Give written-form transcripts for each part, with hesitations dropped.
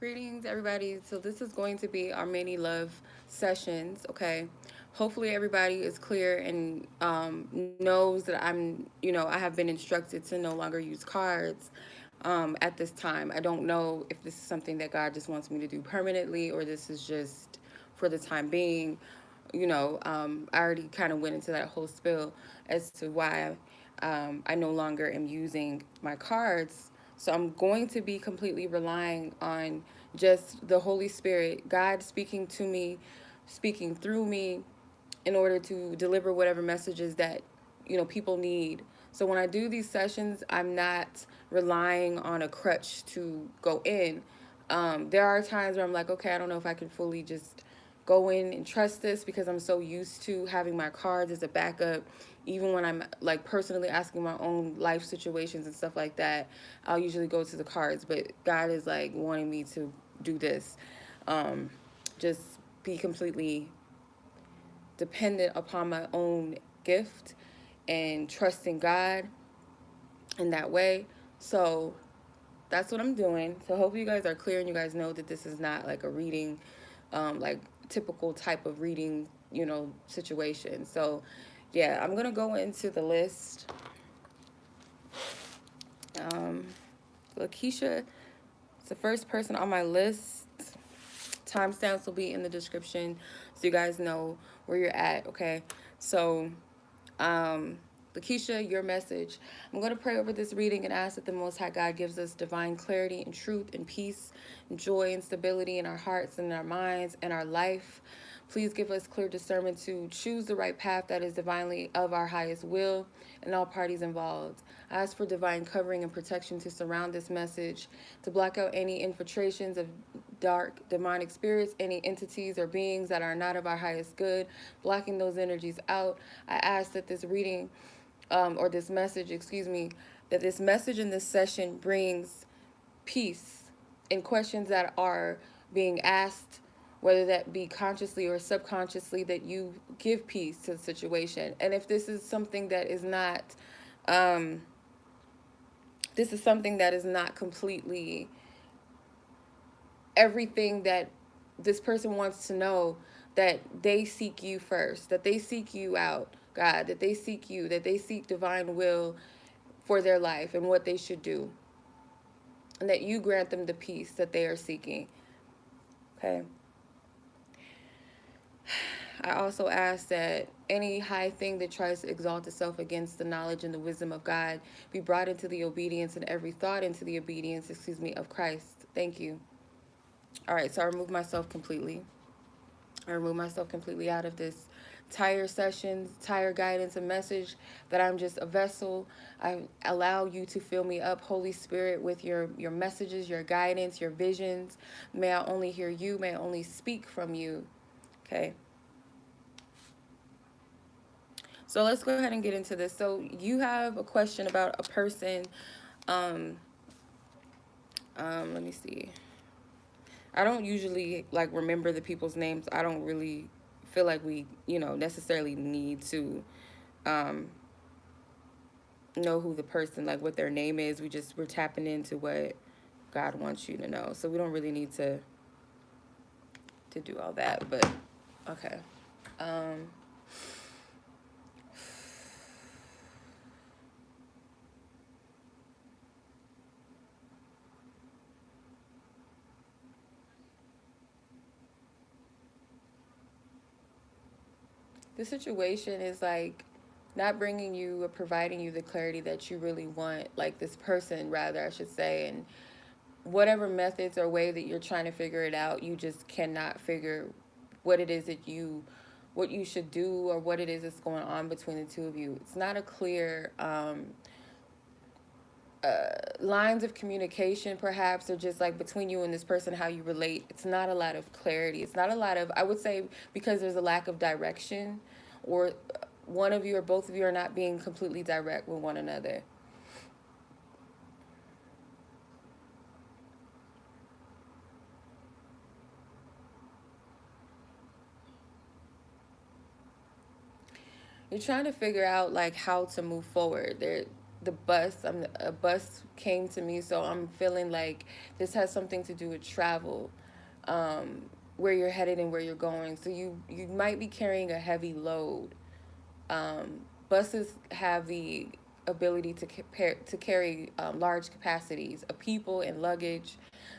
Greetings, everybody. So this is going to be our mini love sessions, okay? Hopefully everybody is clear and knows that I have been instructed to no longer use cards at this time. I don't know if this is something that God just wants me to do permanently or this is just for the time being. I already kind of went into that whole spill as to why I no longer am using my cards. So I'm going to be completely relying on just the Holy Spirit, God speaking to me, speaking through me in order to deliver whatever messages that, people need. So when I do these sessions, I'm not relying on a crutch to go in. There are times where I'm like, okay, I don't know if I can fully just go in and trust this because I'm so used to having my cards as a backup. Even when I'm like personally asking my own life situations and stuff like that, I'll usually go to the cards. But God is like wanting me to do this. Um, just be completely dependent upon my own gift and trusting God in that way. So that's what I'm doing. So hopefully you guys are clear and you guys know that this is not like a reading, like typical type of reading, situation. So yeah, I'm gonna go into the list. Um, Lakesha is the first person on my list. Timestamps will be in the description so you guys know where you're at, okay? So um, Lakesha, your message. I'm going to pray over this reading and ask that the Most High God gives us divine clarity and truth and peace and joy and stability in our hearts and our minds and our life. Please give us clear discernment to choose the right path that is divinely of our highest will and all parties involved. I ask for divine covering and protection to surround this message, to block out any infiltrations of dark demonic spirits, any entities or beings that are not of our highest good, blocking those energies out. I ask that this reading or this message, that this message in this session brings peace in questions that are being asked, whether that be consciously or subconsciously, that you give peace to the situation. And if this is something that is not, um, this is something that is not completely everything that this person wants to know, that they seek you first, that they seek you out, God, that they seek you, that they seek divine will for their life and what they should do, and that you grant them the peace that they are seeking. Okay. I also ask that any high thing that tries to exalt itself against the knowledge and the wisdom of God be brought into the obedience, and every thought into the obedience, of Christ. Thank you. All right, so I remove myself completely. I remove myself completely out of this entire session, entire guidance and message, that I'm just a vessel. I allow you to fill me up, Holy Spirit, with your messages, your guidance, your visions. May I only hear you. May I only speak from you. Okay. So let's go ahead and get into this. So you have a question about a person. Um, let me see. I don't usually like remember the people's names. I don't really feel like we, necessarily need to um, know who the person, like what their name is. We're tapping into what God wants you to know. So we don't really need to do all that. But okay. Um, the situation is like not bringing you or providing you the clarity that you really want, like this person, rather, I should say. And whatever methods or way that you're trying to figure it out, you just cannot figure what it is that what you should do, or what it is that's going on between the two of you. It's not a clear lines of communication, perhaps, or just like between you and this person, how you relate. It's not a lot of clarity. It's not a lot of, I would say, because there's a lack of direction, or one of you or both of you are not being completely direct with one another. You're trying to figure out like how to move forward. the bus. A bus came to me, so I'm feeling like this has something to do with travel, where you're headed and where you're going. So you might be carrying a heavy load. Buses have the ability to carry large capacities of people and luggage.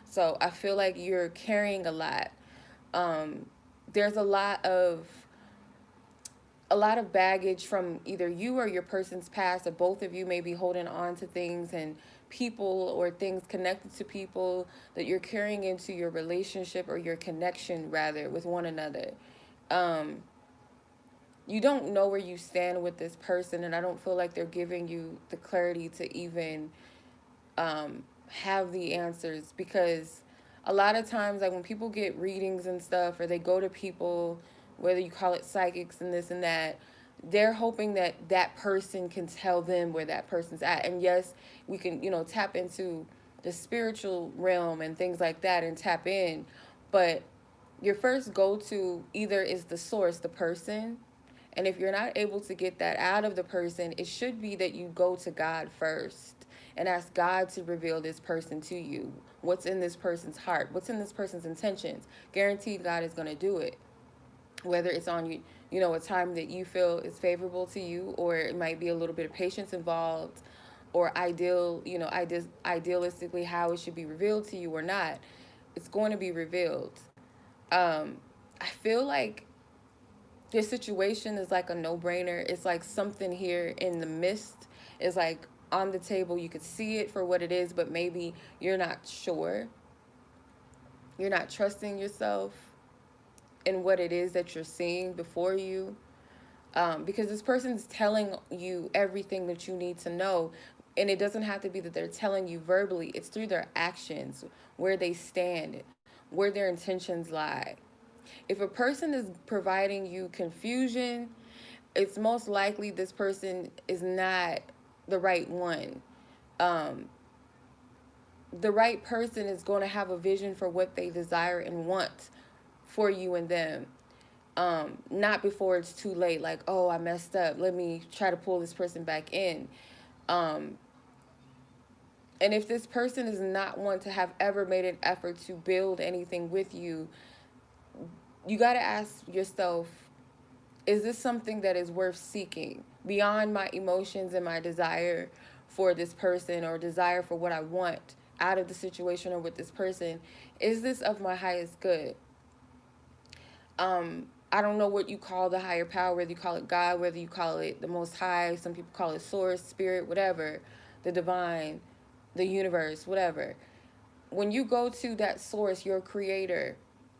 So I feel like you're carrying a lot. Um, there's a lot of baggage from either you or your person's past, or both of you may be holding on to things and people or things connected to people that you're carrying into your relationship or your connection rather with one another. Um, you don't know where you stand with this person, and I don't feel like they're giving you the clarity to even have the answers, because a lot of times, like when people get readings and stuff, or they go to people, whether you call it psychics and this and that, they're hoping that that person can tell them where that person's at. And yes, we can, tap into the spiritual realm and things like that and tap in, but your first go to either is the source, the person, and if you're not able to get that out of the person, it should be that you go to God first and ask God to reveal this person to you. What's in this person's heart? What's in this person's intentions? Guaranteed God is going to do it. Whether it's on you, a time that you feel is favorable to you, or it might be a little bit of patience involved, or idealistically how it should be revealed to you or not, it's going to be revealed. I feel like this situation is like a no-brainer. It's like something here in the mist is like on the table. You could see it for what it is, but maybe you're not sure. You're not trusting yourself in what it is that you're seeing before you. Because this person's telling you everything that you need to know. And it doesn't have to be that they're telling you verbally, it's through their actions, where they stand, where their intentions lie. If a person is providing you confusion, it's most likely this person is not the right one. Um, the right person is going to have a vision for what they desire and want for you and them. Not before it's too late, like, oh, I messed up. Let me try to pull this person back in. Um, and if this person is not one to have ever made an effort to build anything with you, you got to ask yourself, is this something that is worth seeking beyond my emotions and my desire for this person, or desire for what I want out of the situation or with this person? Is this of my highest good? I don't know what you call the higher power, whether you call it God, whether you call it the Most High, some people call it source, spirit, whatever, the divine, the universe, whatever. When you go to that source, your creator,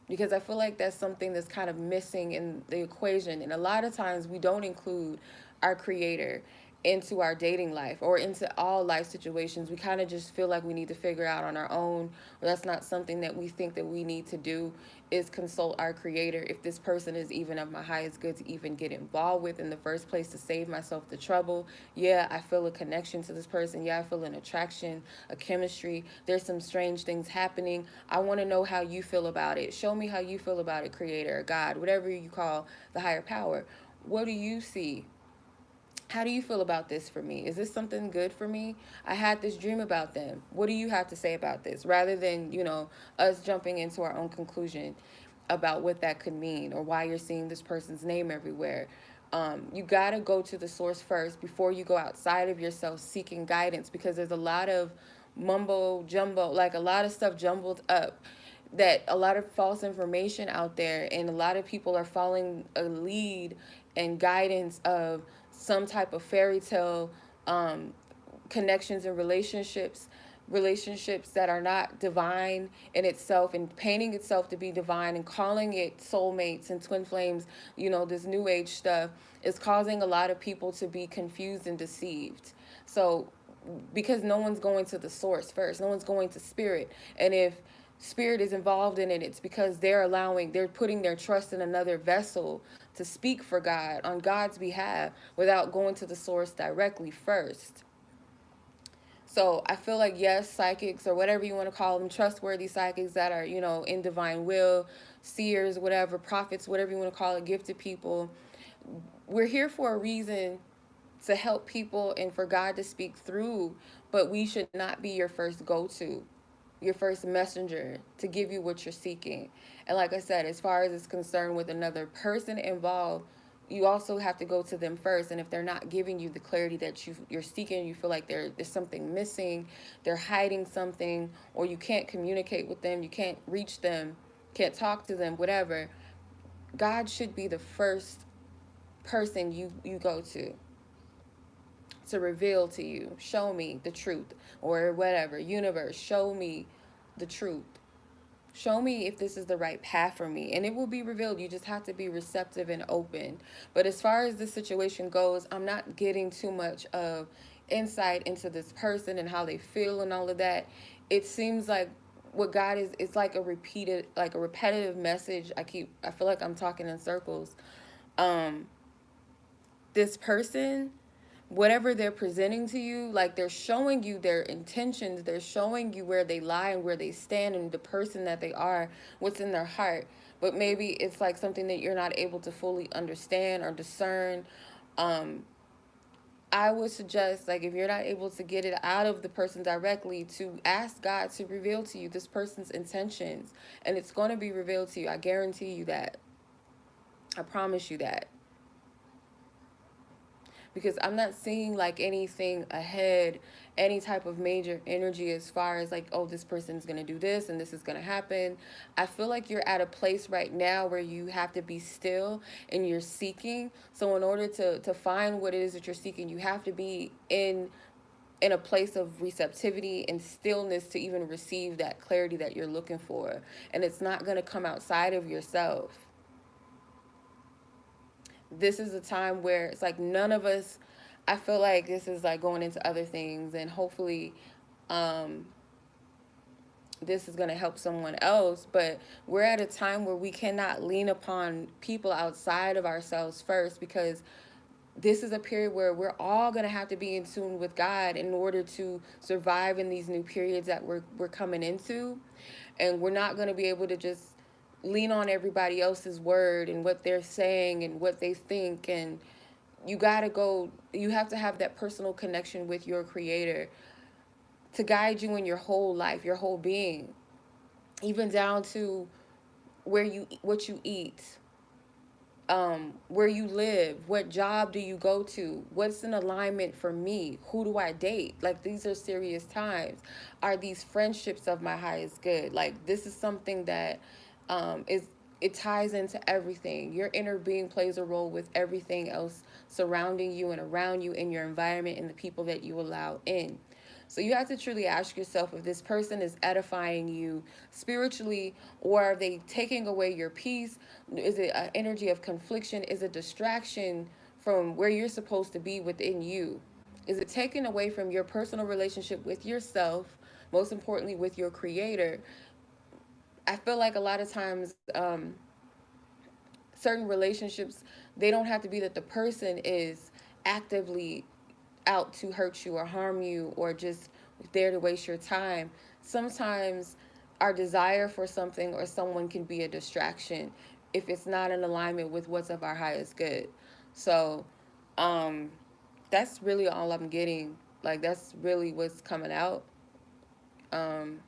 because I feel like that's something that's kind of missing in the equation. And a lot of times we don't include our creator into our dating life or into all life situations. We kind of just feel like we need to figure out on our own, or that's not something that we think that we need to do, is consult our creator if this person is even of my highest good to even get involved with in the first place, to save myself the trouble. Yeah, I feel a connection to this person. Yeah, I feel an attraction, a chemistry. There's some strange things happening. I want to know how you feel about it. Show me how you feel about it, creator, God, whatever you call the higher power. What do you see? How do you feel about this for me? Is this something good for me? I had this dream about them. What do you have to say about this? Rather than, us jumping into our own conclusion about what that could mean, or why you're seeing this person's name everywhere. You got to go to the source first before you go outside of yourself seeking guidance, because there's a lot of mumbo jumbo, like a lot of stuff jumbled up, that a lot of false information out there, and a lot of people are following a lead and guidance of some type of fairy tale um, connections and relationships that are not divine in itself, and painting itself to be divine and calling it soulmates and twin flames. This new age stuff is causing a lot of people to be confused and deceived. So because no one's going to the source first, no one's going to spirit. And if spirit is involved in it, it's because they're putting their trust in another vessel to speak for God on God's behalf without going to the source directly first. So I feel like, yes, psychics, or whatever you want to call them, trustworthy psychics that are, in divine will, seers, whatever, prophets, whatever you want to call it, gifted people, we're here for a reason to help people and for God to speak through, but we should not be your first go-to, your first messenger to give you what you're seeking. And like I said, as far as it's concerned with another person involved, you also have to go to them first. And if they're not giving you the clarity that you're seeking, you feel like there's something missing, they're hiding something, or you can't communicate with them, you can't reach them, can't talk to them, whatever, God should be the first person you go to reveal to you, show me the truth, or whatever, universe, show me the truth. Show me if this is the right path for me, and it will be revealed. You just have to be receptive and open. But as far as this situation goes, I'm not getting too much of insight into this person and how they feel and all of that. It seems like what God is, it's like a repetitive message. I feel like I'm talking in circles. um this person, whatever they're presenting to you, like they're showing you their intentions, they're showing you where they lie and where they stand and the person that they are, what's in their heart. But maybe it's like something that you're not able to fully understand or discern. um I would suggest, like, if you're not able to get it out of the person directly, to ask God to reveal to you this person's intentions, and it's going to be revealed to you. I guarantee you that. I promise you that. Because I'm not seeing like anything ahead, any type of major energy as far as like, oh, this person's going to do this and this is going to happen. I feel like you're at a place right now where you have to be still and you're seeking. So in order to find what it is that you're seeking, you have to be in a place of receptivity and stillness to even receive that clarity that you're looking for. And it's not going to come outside of yourself. This is a time where it's like none of us, I feel like this is like going into other things, and hopefully um this is going to help someone else, but we're at a time where we cannot lean upon people outside of ourselves first, because this is a period where we're all going to have to be in tune with God in order to survive in these new periods that we're coming into. And we're not going to be able to just lean on everybody else's word and what they're saying and what they think. And you have to have that personal connection with your creator to guide you in your whole life, your whole being, even down to what you eat, where you live, what job do you go to, what's in alignment for me, who do I date. Like, these are serious times. Are these friendships of my highest good? Like, this is something that is it ties into everything. Your inner being plays a role with everything else surrounding you and around you in your environment and the people that you allow in. So you have to truly ask yourself if this person is edifying you spiritually, or are they taking away your peace? Is it an energy of confliction? Is it distraction from where you're supposed to be within you? Is it taken away from your personal relationship with yourself, most importantly with your creator? I feel like a lot of times certain relationships, they don't have to be that the person is actively out to hurt you or harm you or just there to waste your time. Sometimes our desire for something or someone can be a distraction if it's not in alignment with what's of our highest good. So um that's really all I'm getting. Like, that's really what's coming out. um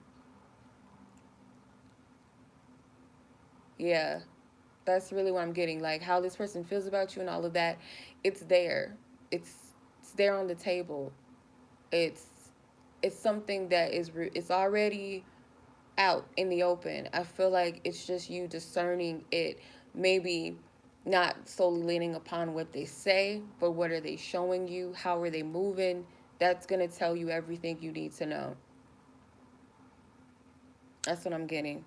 yeah, that's really what I'm getting. Like, how this person feels about you and all of that, it's there. It's there on the table. It's it's something that it's already out in the open. I feel like it's just you discerning it, maybe not solely leaning upon what they say, but what are they showing you? How are they moving? That's going to tell you everything you need to know. That's what I'm getting.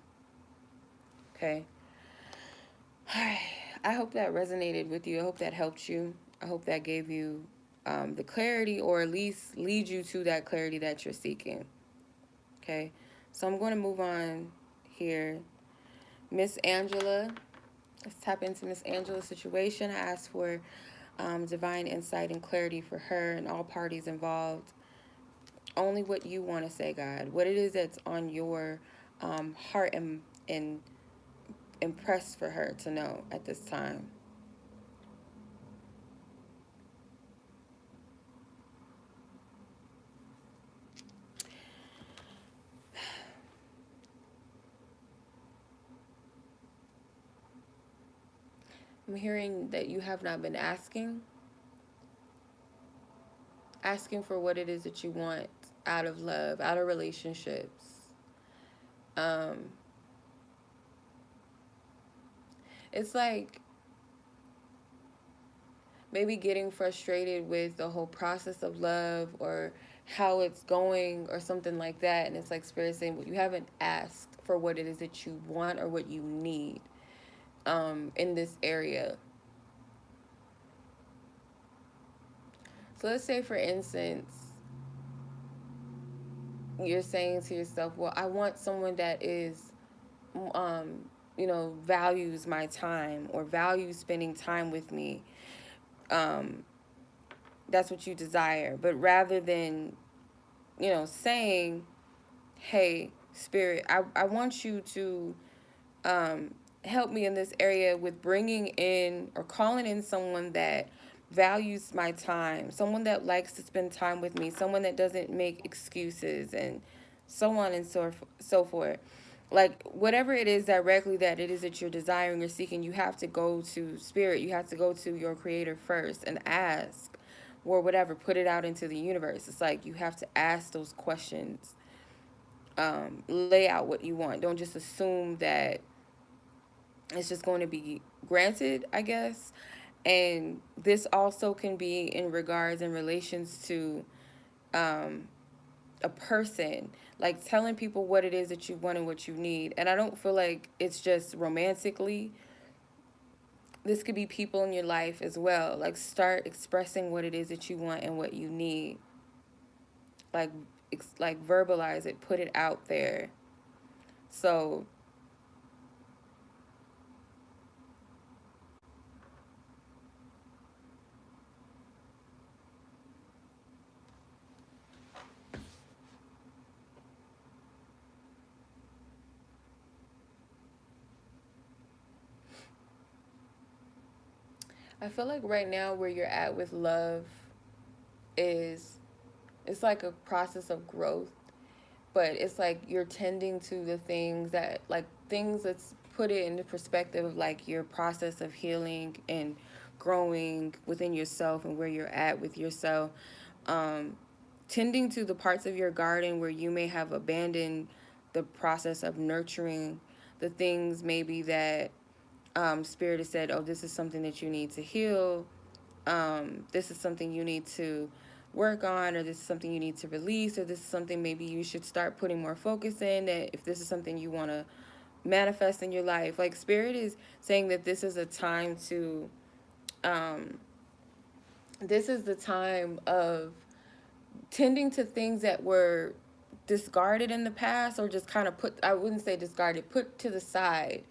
Okay. All right. I hope that resonated with you. I hope that helped you. I hope that gave you the clarity, or at least lead you to that clarity that you're seeking. Okay. So I'm going to move on here. Miss Angela. Let's tap into Miss Angela's situation. I asked for divine insight and clarity for her and all parties involved. Only what you want to say, God. What it is that's on your heart and impressed for her to know at this time. I'm hearing that you have not been asking for what it is that you want out of love, out of relationships. Um, it's like maybe getting frustrated with the whole process of love or how it's going or something like that. And it's like Spirit saying, well, you haven't asked for what it is that you want or what you need in this area. So let's say, for instance, you're saying to yourself, well, I want someone that is, um, values my time or values spending time with me. Um, that's what you desire. But rather than, saying, hey, Spirit, I want you to um, help me in this area with bringing in or calling in someone that values my time, someone that likes to spend time with me, someone that doesn't make excuses, and so on and so forth. Like whatever it is directly that it is that you're desiring or seeking, you have to go to Spirit. You have to go to your Creator first and ask, or whatever, put it out into the universe. It's like you have to ask those questions. Lay out what you want. Don't just assume that it's just going to be granted, I guess. And this also can be in regards in relations to um, a person, like telling people what it is that you want and what you need. And I don't feel like it's just romantically. This could be people in your life as well. Like start expressing what it is that you want and what you need. Like like verbalize it, put it out there. So I feel like right now where you're at with love is it's like a process of growth, but it's like you're tending to the things that like things let's put it into perspective of like your process of healing and growing within yourself and where you're at with yourself. um, Tending to the parts of your garden where you may have abandoned the process of nurturing the things maybe that Spirit has said, oh, this is something that you need to heal. This is something you need to work on, or this is something you need to release, or this is something maybe you should start putting more focus in, that if this is something you want to manifest in your life. Like Spirit is saying that um, this is the time of tending to things that were discarded in the past, or just kind of put, I wouldn't say discarded, put to the side,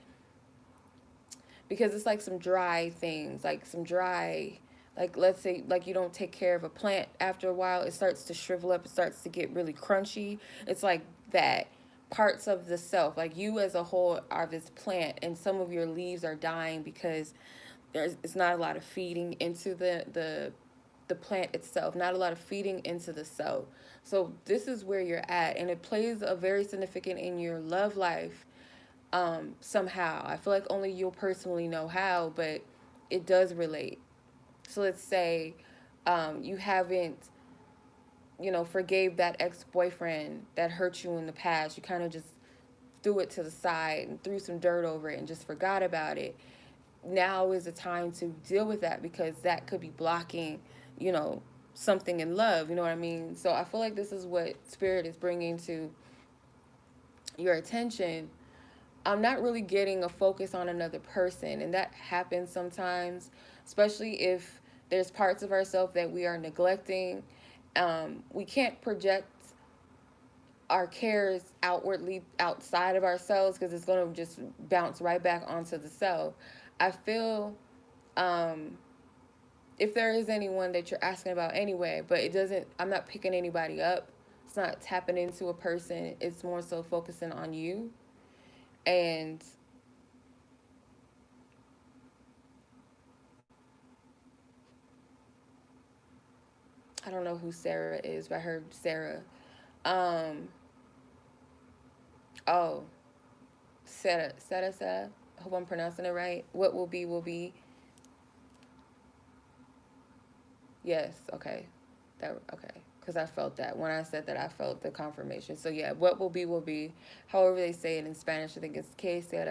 because it's like some dry things, like some dry, like let's say like you don't take care of a plant, after a while it starts to shrivel up, it starts to get really crunchy. It's like that parts of the self, like you as a whole are this plant, and some of your leaves are dying because there's it's not a lot of feeding into the plant itself, not a lot of feeding into the cell. So this is where you're at, and it plays a very significant in your love life. Somehow I feel like only you'll personally know how, but it does relate. So let's say you haven't, forgave that ex-boyfriend that hurt you in the past. You kind of just threw it to the side and threw some dirt over it and just forgot about it. Now is the time to deal with that, because that could be blocking, you know, something in love. You know what I mean? So I feel like this is what Spirit is bringing to your attention. I'm not really getting a focus on another person, and that happens sometimes, especially if there's parts of ourselves that we are neglecting. We can't project our cares outwardly outside of ourselves, because it's going to just bounce right back onto the self. I feel um, if there is anyone that you're asking about anyway, but it doesn't, I'm not picking anybody up. It's not tapping into a person. It's more so focusing on you. And I don't know who Sarah is, but I heard Sarah. Um, oh, Sarah. I hope I'm pronouncing it right. What will be, will be. Yes, okay. That okay. Because I felt that. When I said that, I felt the confirmation. So yeah, what will be will be. However they say it in Spanish, I think it's que sea.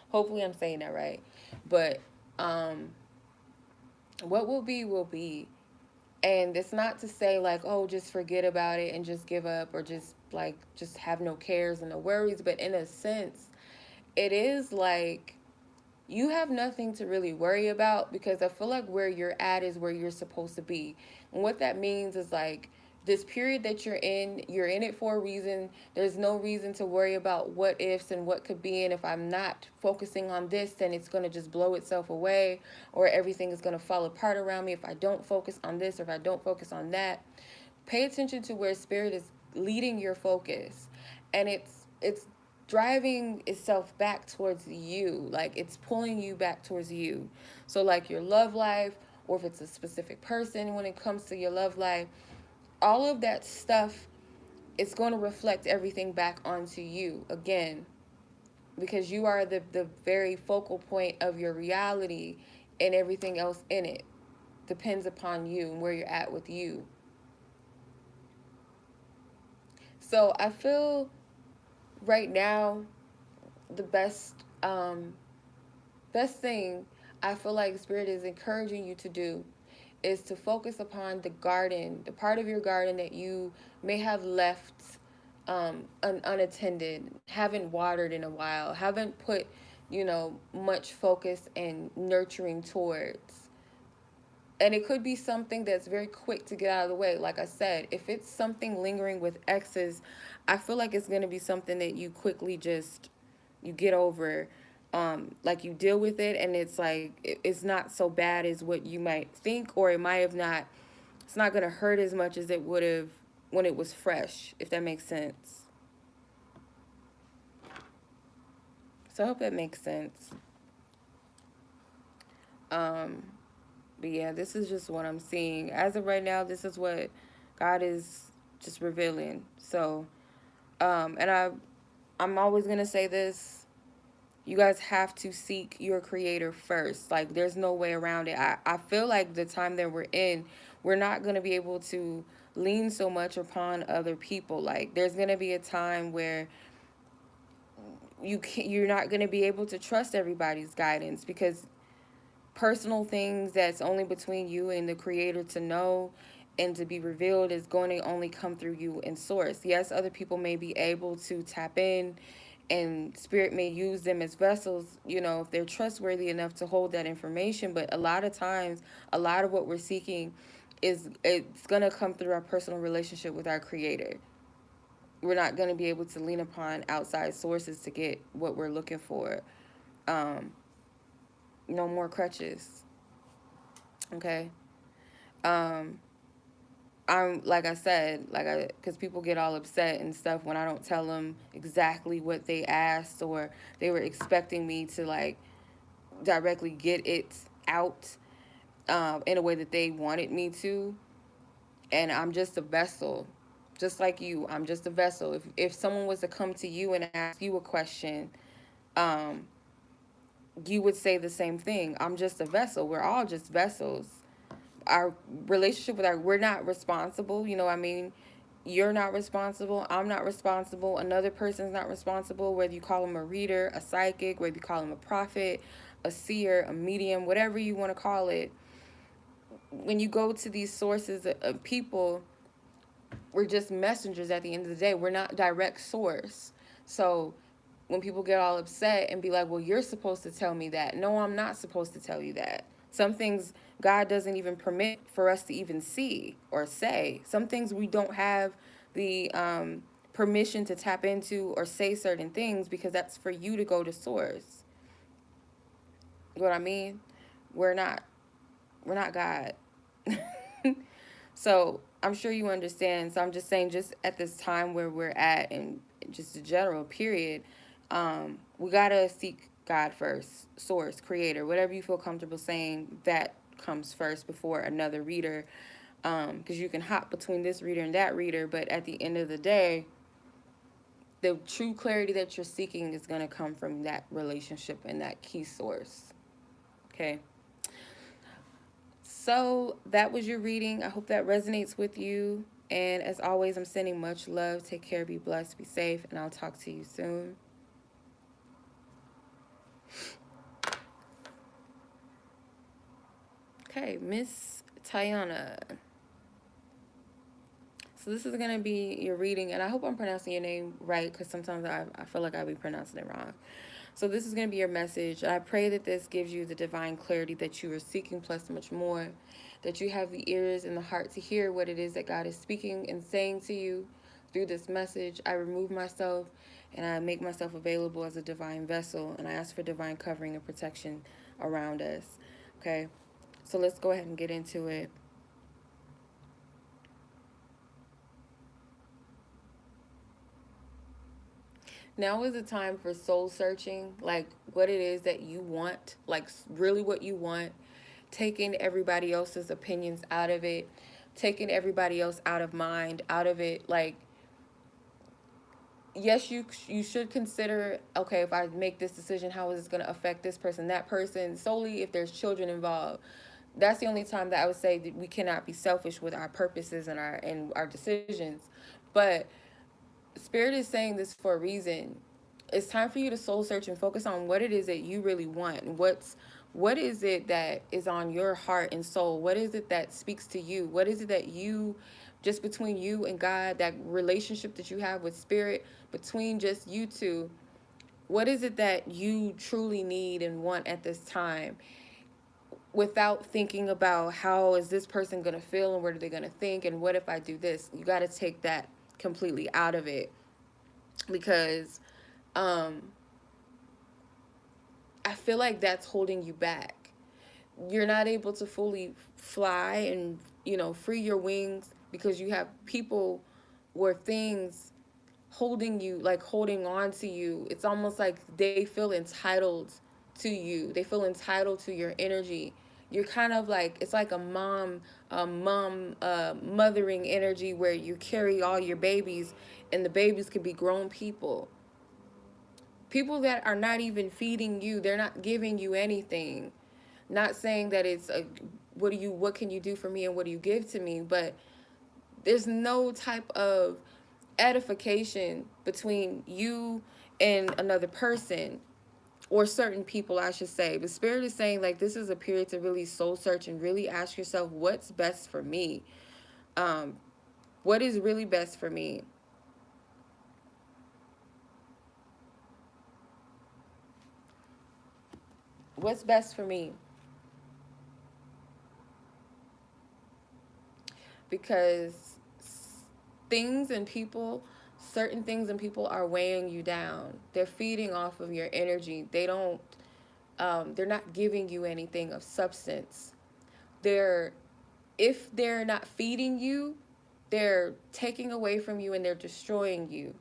Hopefully I'm saying that right. But um what will be will be. And it's not to say like, oh, just forget about it and just give up, or just like just have no cares and no worries, but in a sense, it is like you have nothing to really worry about, because I feel like where you're at is where you're supposed to be. And what that means is like this period that you're in it for a reason. There's no reason to worry about what ifs and what could be. And if I'm not focusing on this, then it's going to just blow itself away, or everything is going to fall apart around me if I don't focus on this, or if I don't focus on that. Pay attention to where spirit is leading your focus. And it's driving itself back towards you, like it's pulling you back towards you. So like your love life, or if it's a specific person, when it comes to your love life, all of that stuff, it's going to reflect everything back onto you again, because you are the very focal point of your reality, and everything else in it depends upon you and where you're at with you. So I feel right now the best thing I feel like spirit is encouraging you to do is to focus upon the garden, the part of your garden that you may have left unattended, haven't watered in a while, haven't put, much focus and nurturing towards. And it could be something that's very quick to get out of the way. Like I said, if it's something lingering with exes, I feel like it's going to be something that you quickly just you get over. Like you deal with it, and it's like it's not so bad as what you might think, or it might have not. It's not going to hurt as much as it would have when it was fresh, if that makes sense. So I hope that makes sense. Um, But yeah, this is just what I'm seeing. As of right now, this is what God is just revealing. So, and I'm always gonna say this. You guys have to seek your creator first. Like there's no way around it. I feel like the time that we're in, we're not gonna be able to lean so much upon other people. Like there's gonna be a time where you're not gonna be able to trust everybody's guidance, because personal things that's only between you and the creator to know and to be revealed is going to only come through you and source. Yes, other people may be able to tap in, and spirit may use them as vessels, if they're trustworthy enough to hold that information. But a lot of times, a lot of what we're seeking it's going to come through our personal relationship with our creator. We're not going to be able to lean upon outside sources to get what we're looking for. um no more crutches. Okay. um I'm like I said, because people get all upset and stuff when I don't tell them exactly what they asked, or they were expecting me to like directly get it out in a way that they wanted me to. And I'm just a vessel, just like you. I'm just a vessel. If someone was to come to you and ask you a question, um, you would say the same thing. I'm just a vessel. We're all just vessels. Our relationship with we're not responsible, you know what I mean? You're not responsible, I'm not responsible, another person's not responsible, whether you call them a reader, a psychic, whether you call them a prophet, a seer, a medium, whatever you want to call it. When you go to these sources of people, we're just messengers at the end of the day. We're not direct source. So when people get all upset and be like, well, you're supposed to tell me that. No, I'm not supposed to tell you that. Some things God doesn't even permit for us to even see or say. Some things we don't have the permission to tap into or say certain things, because that's for you to go to source. You know what I mean? We're not God. So I'm sure you understand. So I'm just saying, just at this time where we're at, and just a general period, we gotta seek God first, source, creator, whatever you feel comfortable saying, that comes first before another reader. Because you can hop between this reader and that reader, but at the end of the day, the true clarity that you're seeking is gonna come from that relationship and that key source. Okay. So that was your reading. I hope that resonates with you. And as always, I'm sending much love. Take care, be blessed, be safe, and I'll talk to you soon. Okay, Miss Tyonna. So this is going to be your reading, and I hope I'm pronouncing your name right because sometimes I feel like I be pronouncing it wrong. So this is going to be your message. I pray that this gives you the divine clarity that you are seeking, plus much more, that you have the ears and the heart to hear what it is that God is speaking and saying to you through this message. I remove myself and I make myself available as a divine vessel, and I ask for divine covering and protection around us. Okay, so let's go ahead and get into it. Now is the time for soul searching, like what it is that you want, like really what you want, taking everybody else's opinions out of it, taking everybody else out of mind, out of it. Like, yes, you should consider, okay, if I make this decision, how is this going to affect this person, that person, solely if there's children involved. That's the only time that I would say that we cannot be selfish with our purposes and our decisions. But Spirit is saying this for a reason. It's time for you to soul search and focus on what it is that you really want. What is it that is on your heart and soul? What is it that speaks to you? What is it that you, just between you and God, that relationship that you have with Spirit, between just you two, what is it that you truly need and want at this time, without thinking about how is this person going to feel and what are they going to think and what if I do this? You got to take that completely out of it, because um I feel like that's holding you back. You're not able to fully fly and, free your wings because you have people or things holding you, like holding on to you. It's almost like they feel entitled to you. They feel entitled to your energy. You're kind of like, it's like mothering energy where you carry all your babies, and the babies could be grown people. People that are not even feeding you, they're not giving you anything. Not saying that it's a what can you do for me and what do you give to me, but there's no type of edification between you and another person, or certain people, I should say. But Spirit is saying, like, this is a period to really soul search and really ask yourself, what's best for me? What is really best for me? What's best for me? Because things and people, certain things and people are weighing you down. They're feeding off of your energy. They're not giving you anything of substance. They're, if they're not feeding you, they're taking away from you and they're destroying you.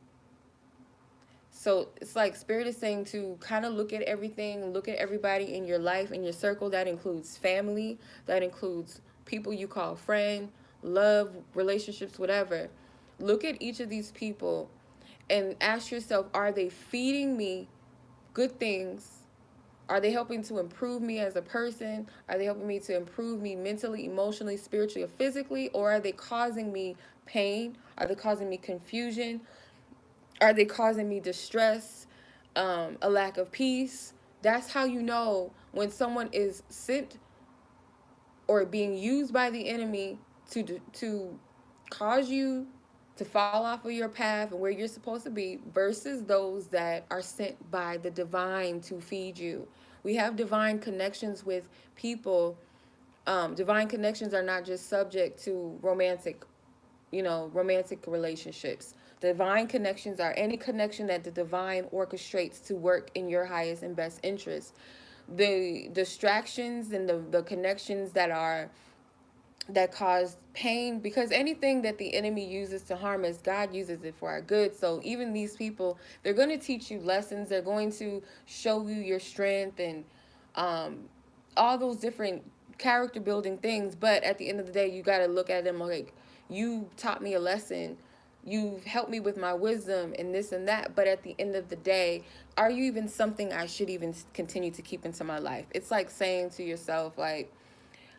So it's like Spirit is saying to kind of look at everything, look at everybody in your life, in your circle. That includes family, that includes people you call friend, love, relationships, whatever. Look at each of these people and ask yourself, are they feeding me good things? Are they helping to improve me as a person? Are they helping me to improve me mentally, emotionally, spiritually, or physically? Or are they causing me pain? Are they causing me confusion? Are they causing me distress, a lack of peace? That's how you know when someone is sent or being used by the enemy to cause you to fall off of your path and where you're supposed to be, versus those that are sent by the divine to feed you. We have divine connections with people. Divine connections are not just subject to romantic relationships. Divine connections are any connection that the divine orchestrates to work in your highest and best interest. The distractions and the connections that cause pain, because anything that the enemy uses to harm us, God uses it for our good. So even these people, they're going to teach you lessons. They're going to show you your strength and all those different character building things. But at the end of the day, you got to look at them like, you taught me a lesson. You've helped me with my wisdom and this and that. But at the end of the day, are you even something I should even continue to keep into my life? It's like saying to yourself, like,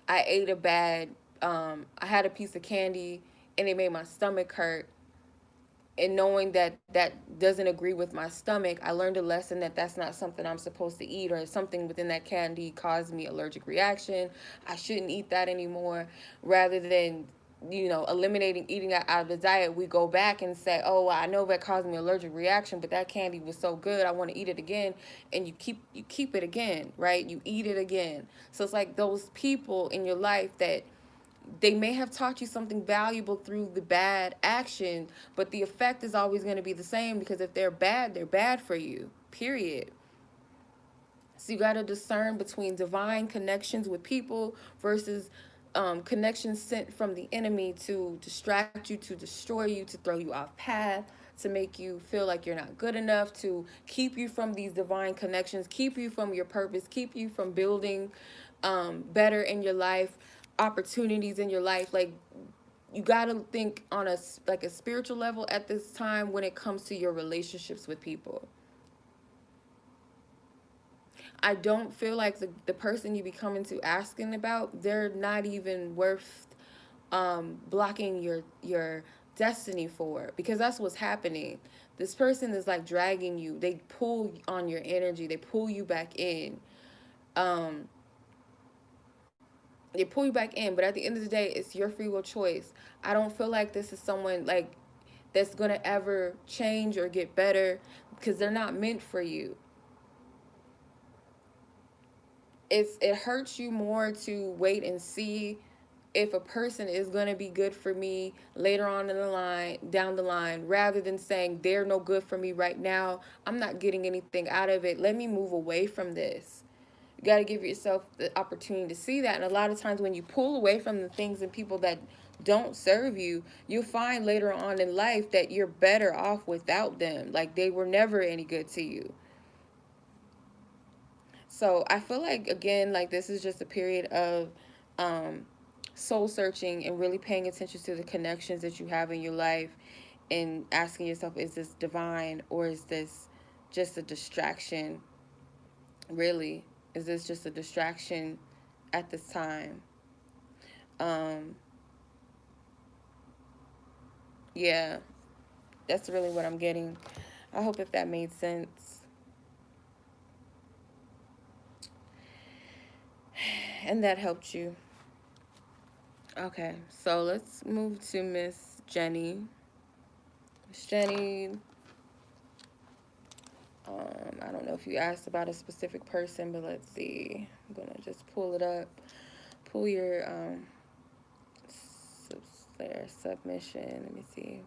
I ate a bad, I had a piece of candy and it made my stomach hurt. And knowing that that doesn't agree with my stomach, I learned a lesson that that's not something I'm supposed to eat, or something within that candy caused me allergic reaction. I shouldn't eat that anymore. Rather than, eliminating eating that out of the diet, we go back and say, oh, well, I know that caused me allergic reaction, but that candy was so good, I want to eat it again. And you keep it again, right? You eat it again. So it's like those people in your life that they may have taught you something valuable through the bad action, but the effect is always going to be the same, because if they're bad for you, period. So you got to discern between divine connections with people versus connections sent from the enemy to distract you, to destroy you, to throw you off path, to make you feel like you're not good enough, to keep you from these divine connections, keep you from your purpose, keep you from building better in your life, opportunities in your life. Like, you got to think on a spiritual level at this time when it comes to your relationships with people. I don't feel like the person you be coming to asking about, they're not even worth blocking your destiny for, because that's what's happening. This person is like dragging you. They pull on your energy. They pull you back in. Um, they pull you back in, but at the end of the day, it's your free will choice. I don't feel like this is someone like that's gonna ever change or get better, because they're not meant for you. It hurts you more to wait and see if a person is going to be good for me later on in the line, down the line, rather than saying they're no good for me right now, I'm not getting anything out of it, let me move away from this. You got to give yourself the opportunity to see that. And a lot of times when you pull away from the things and people that don't serve you, you'll find later on in life that you're better off without them, like they were never any good to you. So I feel like, again, like this is just a period of um, soul searching and really paying attention to the connections that you have in your life, and asking yourself, is this divine, or is this just a distraction? Really, is this just a distraction at this time? Um, yeah, that's really what I'm getting. I hope if that made sense and that helped you. Okay, so let's move to Miss Jenny. Miss Jenny, I don't know if you asked about a specific person, but let's see. I'm gonna just pull it up. Pull your submission. Let me see.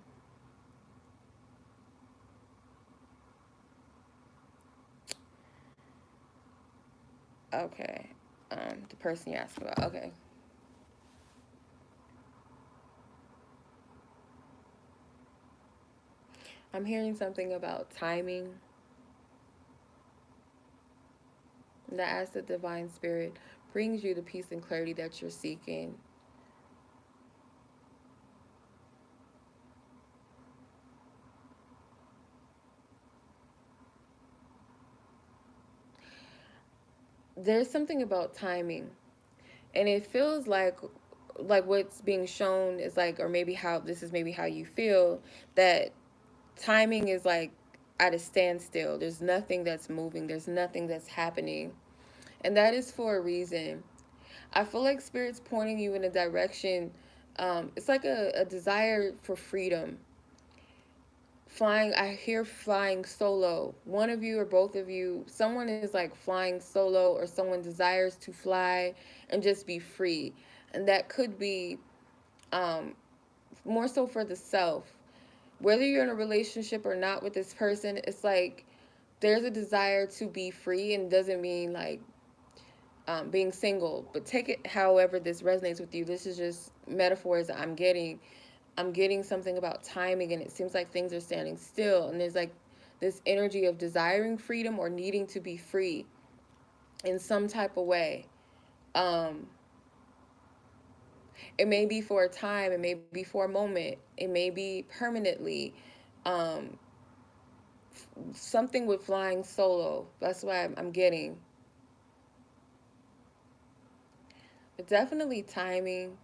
Okay. The person you asked about. Okay. I'm hearing something about timing. That as the divine spirit brings you the peace and clarity that you're seeking. There's something about timing, and it feels like what's being shown is like, or maybe how this is maybe how you feel, that timing is like at a standstill. There's nothing that's moving. There's nothing that's happening. And that is for a reason. I feel like spirit's pointing you in a direction. It's like a desire for freedom. Flying, I hear flying solo. One of you or both of you, someone is like flying solo, or someone desires to fly and just be free. And that could be um, more so for the self. Whether you're in a relationship or not with this person, it's like there's a desire to be free, and doesn't mean like being single, but take it however this resonates with you. This is just metaphors that I'm getting. I'm getting something about timing, and it seems like things are standing still, and there's like this energy of desiring freedom or needing to be free in some type of way. Um, it may be for a time, it may be for a moment, it may be permanently. Um, Something with flying solo. That's what I'm getting. definitely timing.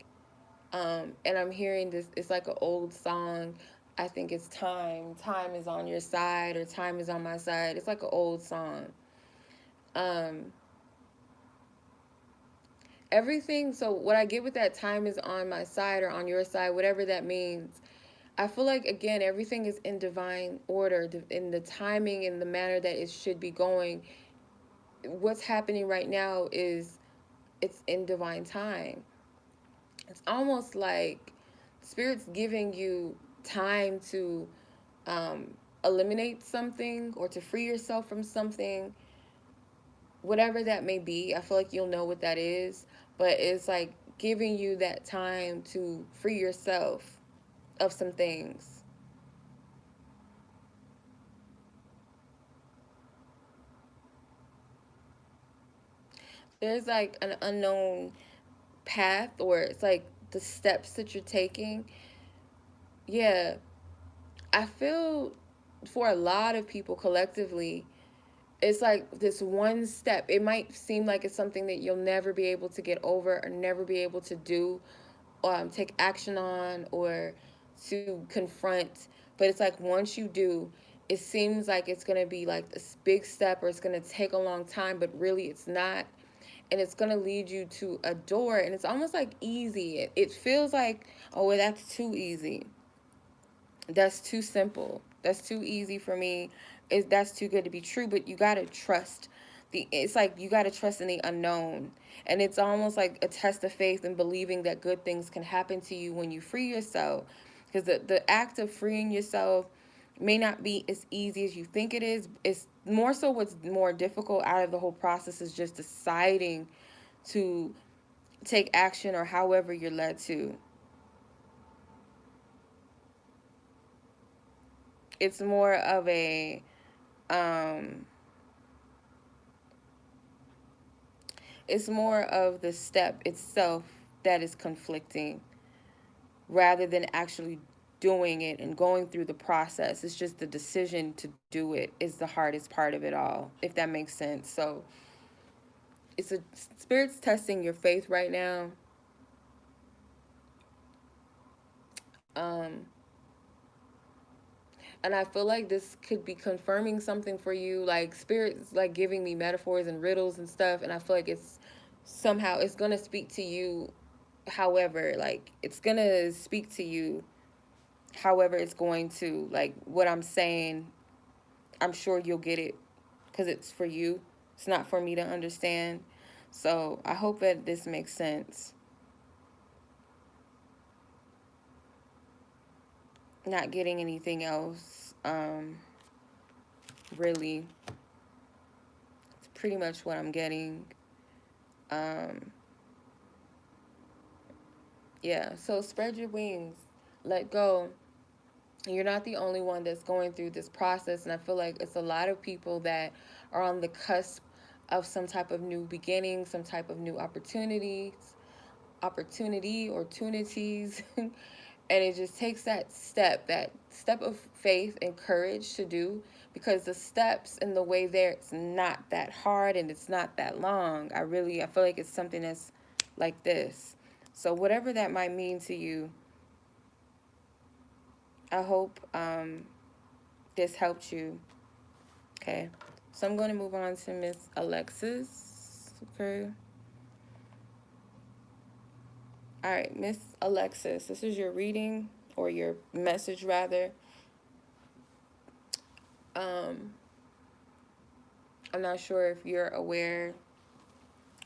And I'm hearing this, it's like an old song. I think it's Time. Time is on your side, or Time is on my side. It's like an old song. Um, Everything, so what I get with that, time is on my side or on your side, whatever that means. I feel like, again, everything is in divine order, in the timing and the manner that it should be going. What's happening right now is it's in divine time. It's almost like Spirit's giving you time to um, eliminate something or to free yourself from something, whatever that may be. I feel like you'll know what that is, but it's like giving you that time to free yourself of some things. There's like an unknown path, or it's like the steps that you're taking. Yeah, I feel for a lot of people collectively, it's like this one step. It might seem like it's something that you'll never be able to get over or never be able to do, take action on, or to confront. But it's like once you do, it seems like it's going to be like this big step, or it's going to take a long time, but really it's not. And it's going to lead you to a door, and it's almost like easy. It feels like, oh, well, that's too easy. That's too simple. That's too easy for me. That's too good to be true. But you gotta trust the. It's like you gotta trust in the unknown, and it's almost like a test of faith and believing that good things can happen to you when you free yourself. Because the act of freeing yourself may not be as easy as you think it is. It's more so what's more difficult out of the whole process is just deciding to take action, or however you're led to. It's more of a um it's more of the step itself that is conflicting, rather than actually doing it and going through the process. It's just the decision to do it is the hardest part of it all, if that makes sense. So it's a spirit's testing your faith right now. Um, and I feel like this could be confirming something for you. Like spirits like giving me metaphors and riddles and stuff, and I feel like it's somehow it's gonna speak to you. However, like it's gonna speak to you however it's going to, like what I'm saying, I'm sure you'll get it because it's for you. It's not for me to understand. So I hope that this makes sense. Not getting anything else. Really, it's pretty much what I'm getting. Um, yeah. So spread your wings. Let go. You're not the only one that's going through this process, and I feel like it's a lot of people that are on the cusp of some type of new beginning, some type of new opportunities, and it just takes that step of faith and courage to do, because the steps and the way there, it's not that hard and it's not that long. I feel like it's something that's like this. So whatever that might mean to you, I hope this helped you. Okay. So I'm going to move on to Miss Alexis. Okay. All right, Miss Alexis, this is your reading, or your message rather. Um, I'm not sure if you're aware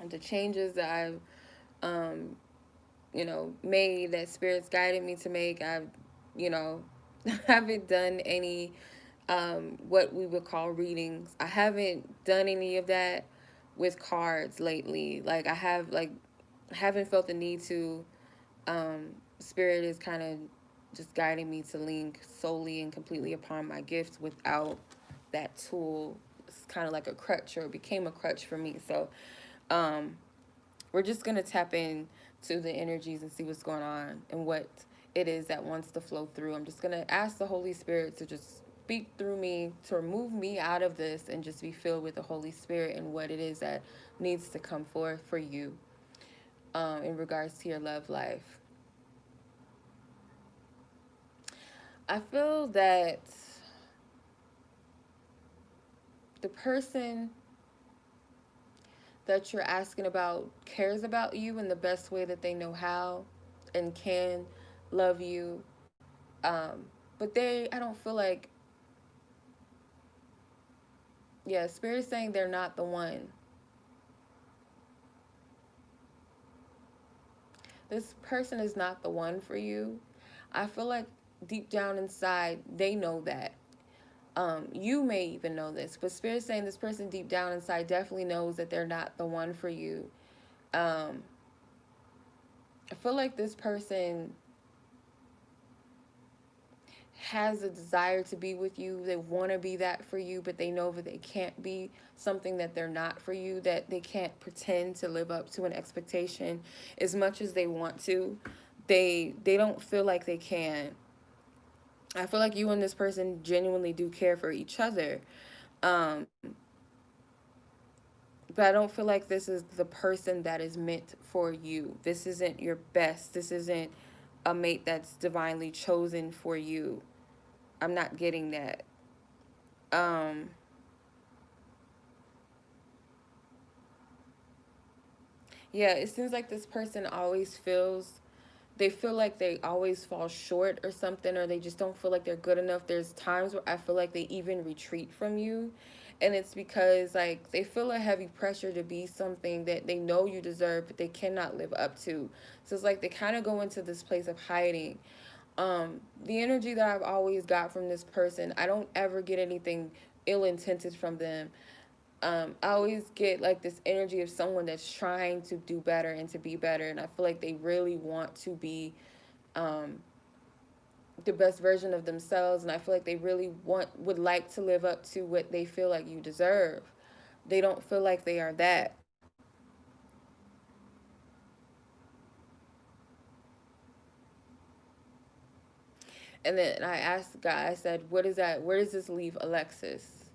of the changes that I've, um, made, that Spirit's guided me to make. I've, you know, haven't done any what we would call readings. I haven't done any of that with cards lately. Like I haven't felt the need to. Spirit is kind of just guiding me to lean solely and completely upon my gifts without that tool. It's kind of like a crutch, or it became a crutch for me. So um, we're just going to tap in to the energies and see what's going on and what it is that wants to flow through. I'm just going to ask the Holy Spirit to just speak through me, to remove me out of this, and just be filled with the Holy Spirit and what it is that needs to come forth for you. in regards to your love life. I feel that the person that you're asking about cares about you in the best way that they know how and can love you. But I don't feel like, yeah, Spirit's saying they're not the one. This person is not the one for you. I feel like deep down inside, they know that. You may even know this, but Spirit's saying this person deep down inside definitely knows that they're not the one for you. Um, I feel like this person has a desire to be with you. They want to be that for you, but they know that they can't be something that they're not for you, that they can't pretend to live up to an expectation as much as they want to. They don't feel like they can. I feel like you and this person genuinely do care for each other. Um, but I don't feel like this is the person that is meant for you. This isn't your best. This isn't a mate that's divinely chosen for you. I'm not getting that. Um, yeah, it seems like this person always feels, they feel like they always fall short or something, or they just don't feel like they're good enough. There's times where I feel like they even retreat from you. And it's because like they feel a heavy pressure to be something that they know you deserve, but they cannot live up to. So it's like they kind of go into this place of hiding. The energy that I've always got from this person, I don't ever get anything ill intended from them. I always get like this energy of someone that's trying to do better and to be better, and I feel like they really want to be um, the best version of themselves, and I feel like they really would like to live up to what they feel like you deserve. They don't feel like they are that. And then I asked God, I said, "What is that? Where does this leave Alexis?"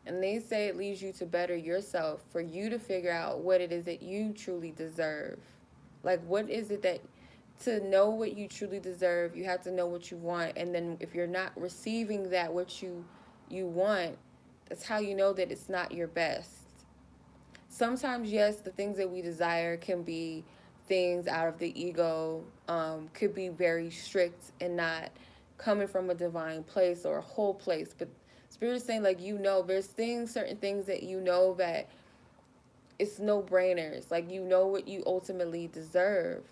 And they say it leaves you to better yourself, for you to figure out what it is that you truly deserve. Like, what is it that, to know what you truly deserve, you have to know what you want. And then if you're not receiving that, what you want, that's how you know that it's not your best. Sometimes, yes, the things that we desire can be things out of the ego, could be very strict and not coming from a divine place or a whole place. But Spirit is saying, like, there's things, certain things that that it's no brainers. Like, you know what you ultimately deserve.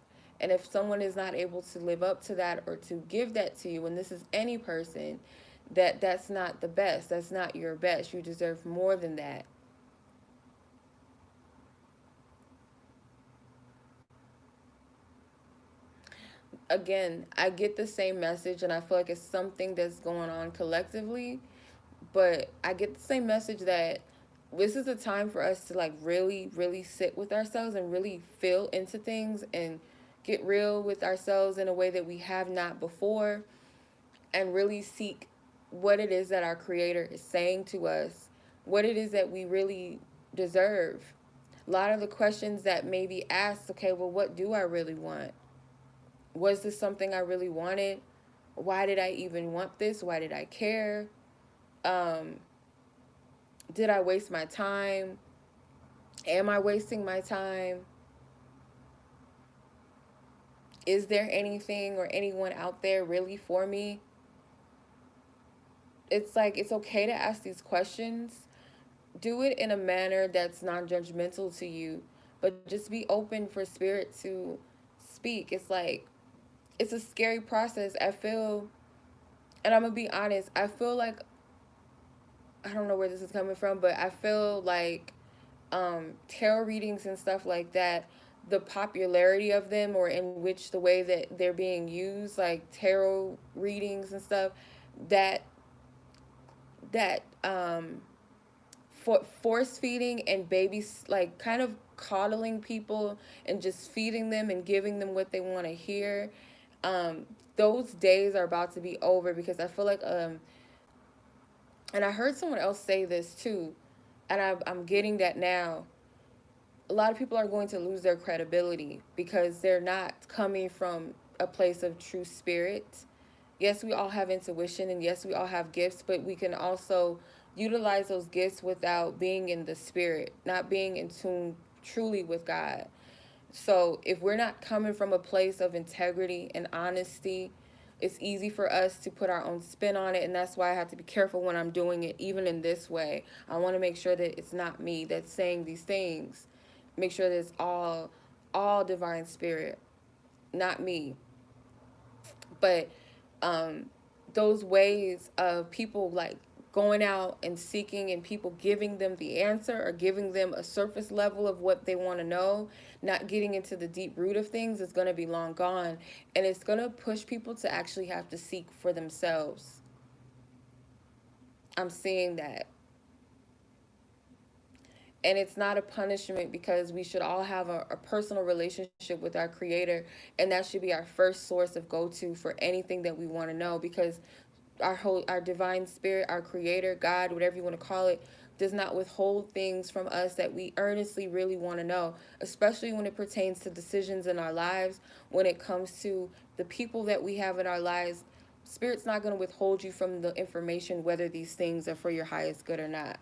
And if someone is not able to live up to that or to give that to you, and this is any person, that's not the best. That's not your best. You deserve more than that. Again, I get the same message, and I feel like it's something that's going on collectively, but I get the same message that this is a time for us to like really, really sit with ourselves and really feel into things and get real with ourselves in a way that we have not before, and really seek what it is that our Creator is saying to us, what it is that we really deserve. A lot of the questions that may be asked, okay, well, what do I really want? Was this something I really wanted? Why did I even want this? Why did I care? Um, did I waste my time? Am I wasting my time? Is there anything or anyone out there really for me? It's like it's okay to ask these questions. Do it in a manner that's non-judgmental to you, but just be open for spirit to speak. It's like it's a scary process. I feel, and I'm gonna be honest, I feel like, I don't know where this is coming from, but I feel like tarot readings and stuff like that, the popularity of them, or in which the way that they're being used, like tarot readings and stuff, that that for force feeding and babies, like kind of coddling people and just feeding them and giving them what they want to hear. Um, those days are about to be over, because I feel like and I heard someone else say this too. And I'm getting that now. A lot of people are going to lose their credibility because they're not coming from a place of true spirit. Yes, we all have intuition, and yes, we all have gifts, but we can also utilize those gifts without being in the spirit, not being in tune truly with God. So if we're not coming from a place of integrity and honesty, it's easy for us to put our own spin on it. And that's why I have to be careful when I'm doing it, even in this way. I want to make sure that it's not me that's saying these things. Make sure that it's all divine spirit, not me. But those ways of people like going out and seeking and people giving them the answer or giving them a surface level of what they want to know, not getting into the deep root of things, is going to be long gone. And it's going to push people to actually have to seek for themselves. I'm seeing that. And it's not a punishment, because we should all have a personal relationship with our creator, and that should be our first source of go-to for anything that we want to know, because our divine spirit, our creator, God, whatever you want to call it, does not withhold things from us that we earnestly really want to know, especially when it pertains to decisions in our lives. When it comes to the people that we have in our lives, spirit's not going to withhold you from the information whether these things are for your highest good or not.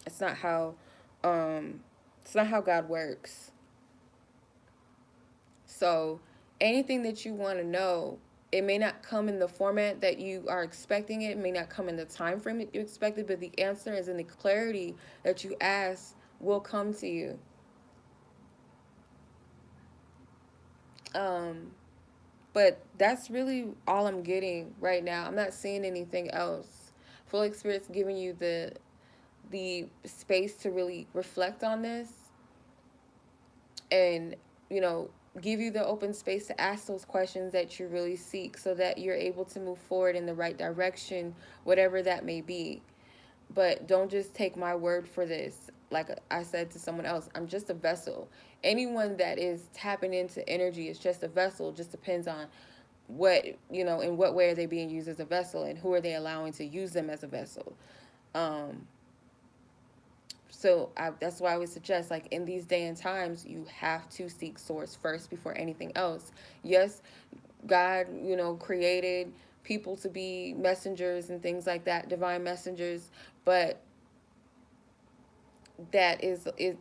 It's not how it's not how God works. So anything that you want to know, it may not come in the format that you are expecting it. It may not come in the time frame that you expected, but the answer is in the clarity that you ask will come to you. Um, but that's really all I'm getting right now. I'm not seeing anything else. I feel like Spirit's giving you the space to really reflect on this, and you know, give you the open space to ask those questions that you really seek, so that you're able to move forward in the right direction, whatever that may be. But don't just take my word for this. Like I said to someone else, I'm just a vessel. Anyone that is tapping into energy is just a vessel. It just depends on what, you know, in what way are they being used as a vessel, and who are they allowing to use them as a vessel. um that's why I would suggest, like, in these day and times, you have to seek source first before anything else. Yes, God, you know, created people to be messengers and things like that, divine messengers, but that is it.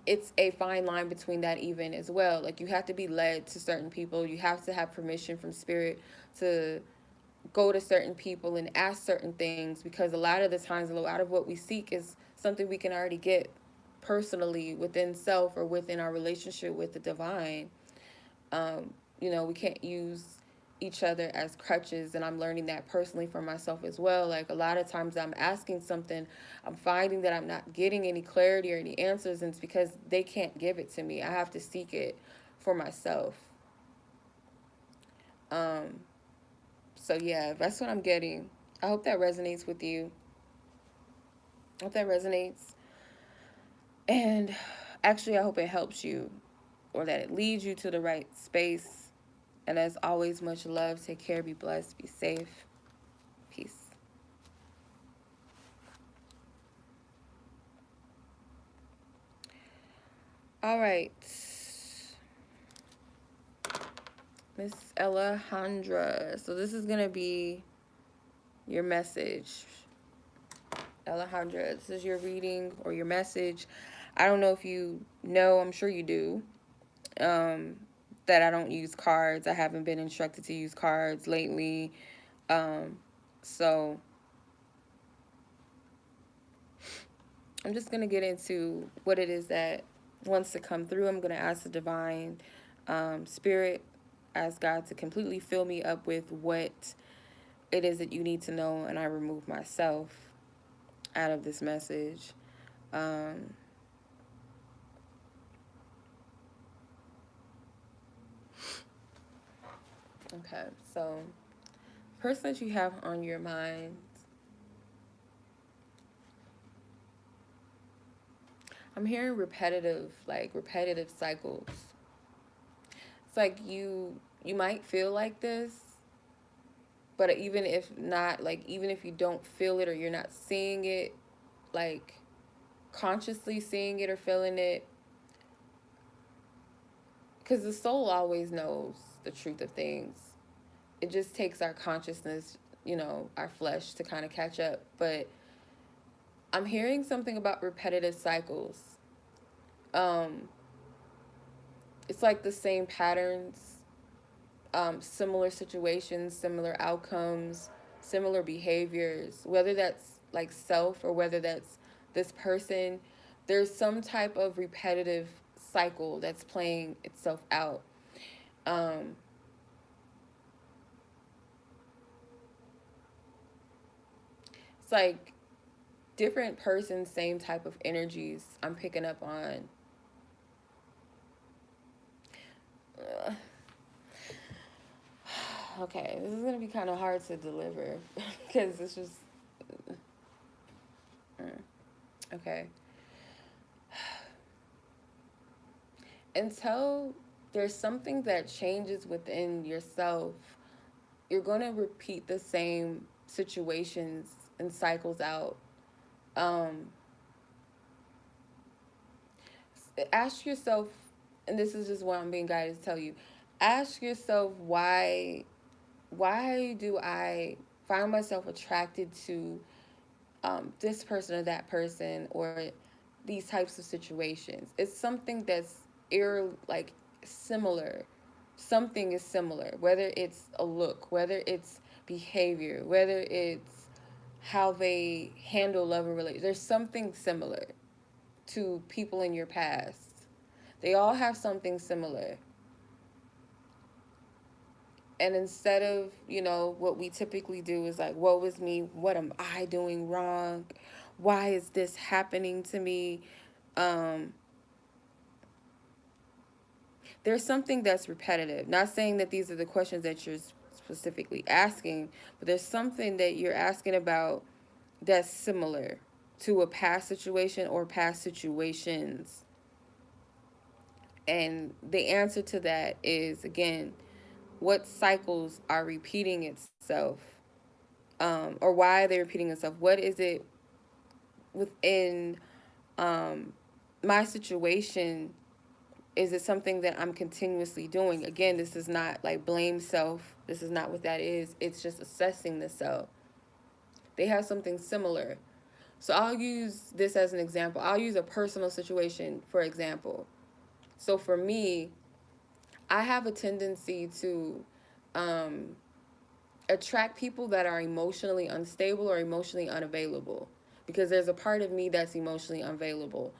It's a fine line between that even as well. Like, you have to be led to certain people. You have to have permission from spirit to go to certain people and ask certain things, because a lot of the times, a lot of what we seek is something we can already get personally within self or within our relationship with the divine. You know, we can't use each other as crutches, and I'm learning that personally for myself as well. Like, a lot of times I'm asking something, I'm finding that I'm not getting any clarity or any answers, and it's because they can't give it to me. I have to seek it for myself. um so yeah, that's what I'm getting. I hope that resonates with you. I hope that resonates. And actually, I hope it helps you, or that it leads you to the right space. And as always, much love. Take care. Be blessed. Be safe. Peace. All right. Miss Alejandra. So this is going to be your message. Alejandra, this is your reading or your message. I don't know if you know, I'm sure you do, that I don't use cards. I haven't been instructed to use cards lately. So I'm just going to get into what it is that wants to come through. I'm going to ask the divine spirit, ask God to completely fill me up with what it is that you need to know, and I remove myself out of this message. Okay, so person that you have on your mind, I'm hearing repetitive cycles. It's like you might feel like this, but even if not, like, even if you don't feel it or you're not seeing it, like, consciously seeing it or feeling it, because the soul always knows the truth of things. It just takes our consciousness, our flesh to kind of catch up. But I'm hearing something about repetitive cycles. Um, it's like the same patterns, similar situations, similar outcomes, similar behaviors, whether that's like self or whether that's this person. There's some type of repetitive cycle that's playing itself out. Um, it's like different persons, same type of energies I'm picking up on. Ugh. Okay, this is gonna be kind of hard to deliver because it's just okay. Until there's something that changes within yourself, you're gonna repeat the same situations and cycles out. Um, Ask yourself, and this is just what I'm being guided to tell you. Ask yourself why do I find myself attracted to this person or that person or these types of situations? It's something that's like similar. Something is similar, whether it's a look, whether it's behavior, whether it's how they handle love and relationships. There's something similar to people in your past. They all have something similar. And instead of, what we typically do is like, woe is me, what am I doing wrong? Why is this happening to me? Um, there's something that's repetitive. Not saying that these are the questions that you're specifically asking, but there's something that you're asking about that's similar to a past situation or past situations. And the answer to that is, again, what cycles are repeating itself, or why are they repeating itself? What is it within my situation? Is it something that I'm continuously doing? Again, this is not like blame self. This is not what that is. It's just assessing the self. They have something similar. So I'll use this as an example. I'll use a personal situation, for example. So for me, I have a tendency to um, attract people that are emotionally unstable or emotionally unavailable, because there's a part of me that's emotionally unavailable.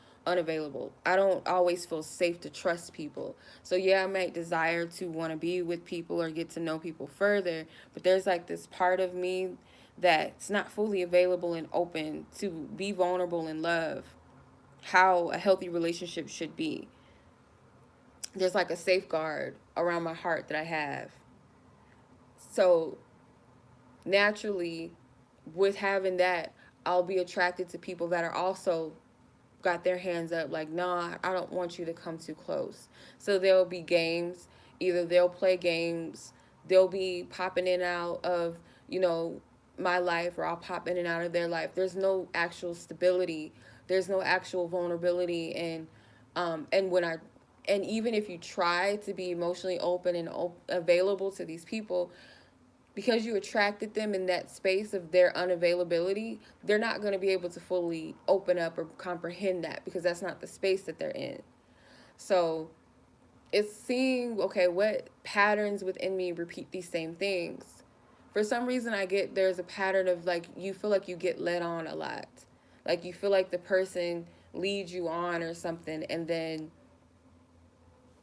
I don't always feel safe to trust people. So yeah, I might desire to want to be with people or get to know people further, but there's like this part of me that's not fully available and open to be vulnerable and love how a healthy relationship should be. There's like a safeguard around my heart that I have. So naturally, with having that, I'll be attracted to people that are also got their hands up like, nah, I don't want you to come too close. So there'll be games. Either they'll play games, they'll be popping in and out of, my life, or I'll pop in and out of their life. There's no actual stability. There's no actual vulnerability. And even if you try to be emotionally open and available to these people, because you attracted them in that space of their unavailability, they're not going to be able to fully open up or comprehend that, because that's not the space that they're in. So it's seeing, okay, what patterns within me repeat these same things. For some reason, there's a pattern of like, you feel like you get led on a lot. Like you feel like the person leads you on or something, and then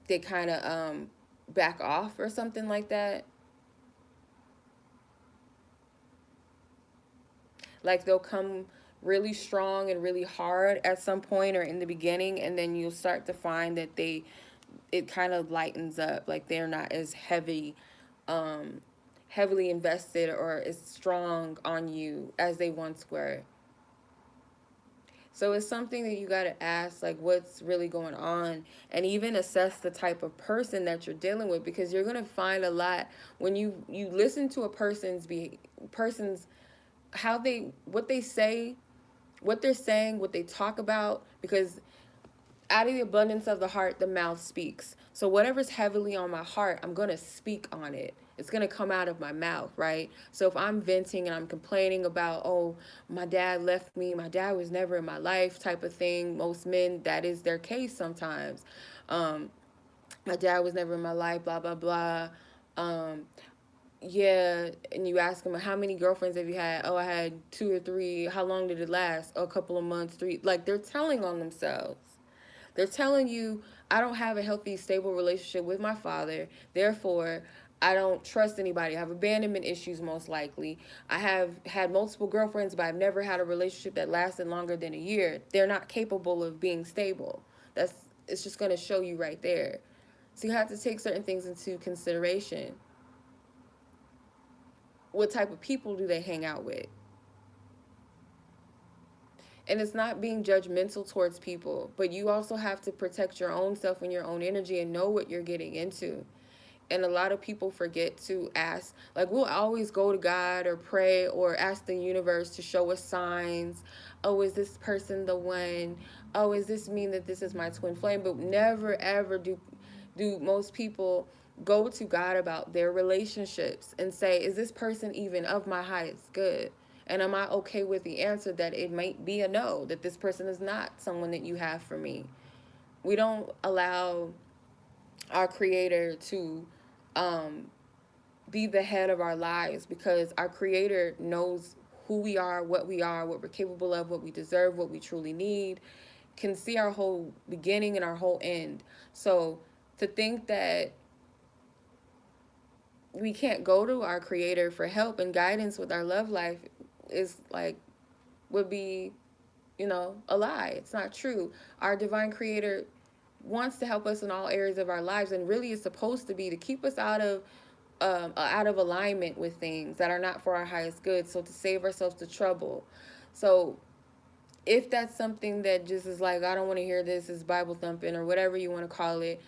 they kind of back off or something like that. Like they'll come really strong and really hard at some point or in the beginning, and then you'll start to find that it kind of lightens up. Like they're not as heavily invested or as strong on you as they once were. So it's something that you got to ask, like, what's really going on, and even assess the type of person that you're dealing with, because you're going to find a lot when you listen to a person's how what they say what they're saying, what they talk about, because out of the abundance of the heart, the mouth speaks. So whatever's heavily on my heart, I'm going to speak on it. It's going to come out of my mouth, right? So if I'm venting and I'm complaining about, oh, my dad left me, my dad was never in my life type of thing, most men, that is their case sometimes. Um, my dad was never in my life, blah, blah, blah. Um, yeah, and you ask them, how many girlfriends have you had? Oh, I had 2 or 3. How long did it last? Oh, a couple of months, 3. Like, they're telling on themselves. They're telling you, I don't have a healthy, stable relationship with my father. Therefore, I don't trust anybody. I have abandonment issues, most likely. I have had multiple girlfriends, but I've never had a relationship that lasted longer than a year. They're not capable of being stable. It's just going to show you right there. So you have to take certain things into consideration. What type of people do they hang out with? And it's not being judgmental towards people, but you also have to protect your own self and your own energy and know what you're getting into. And a lot of people forget to ask. Like, we'll always go to God or pray or ask the universe to show us signs. Oh, is this person the one? Oh, does this mean that this is my twin flame? But never ever do most people go to God about their relationships and say, is this person even of my highest good? And am I okay with the answer that it might be a no, that this person is not someone that you have for me? We don't allow our creator to um, be the head of our lives, because our creator knows who we are, what we're capable of, what we deserve, what we truly need, can see our whole beginning and our whole end. So to think that we can't go to our creator for help and guidance with our love life is like, would be, a lie. It's not true. Our divine creator wants to help us in all areas of our lives, and really is supposed to be to keep us out of alignment with things that are not for our highest good, so to save ourselves the trouble. So if that's something that just is like, I don't want to hear this, is Bible thumping or whatever you want to call it,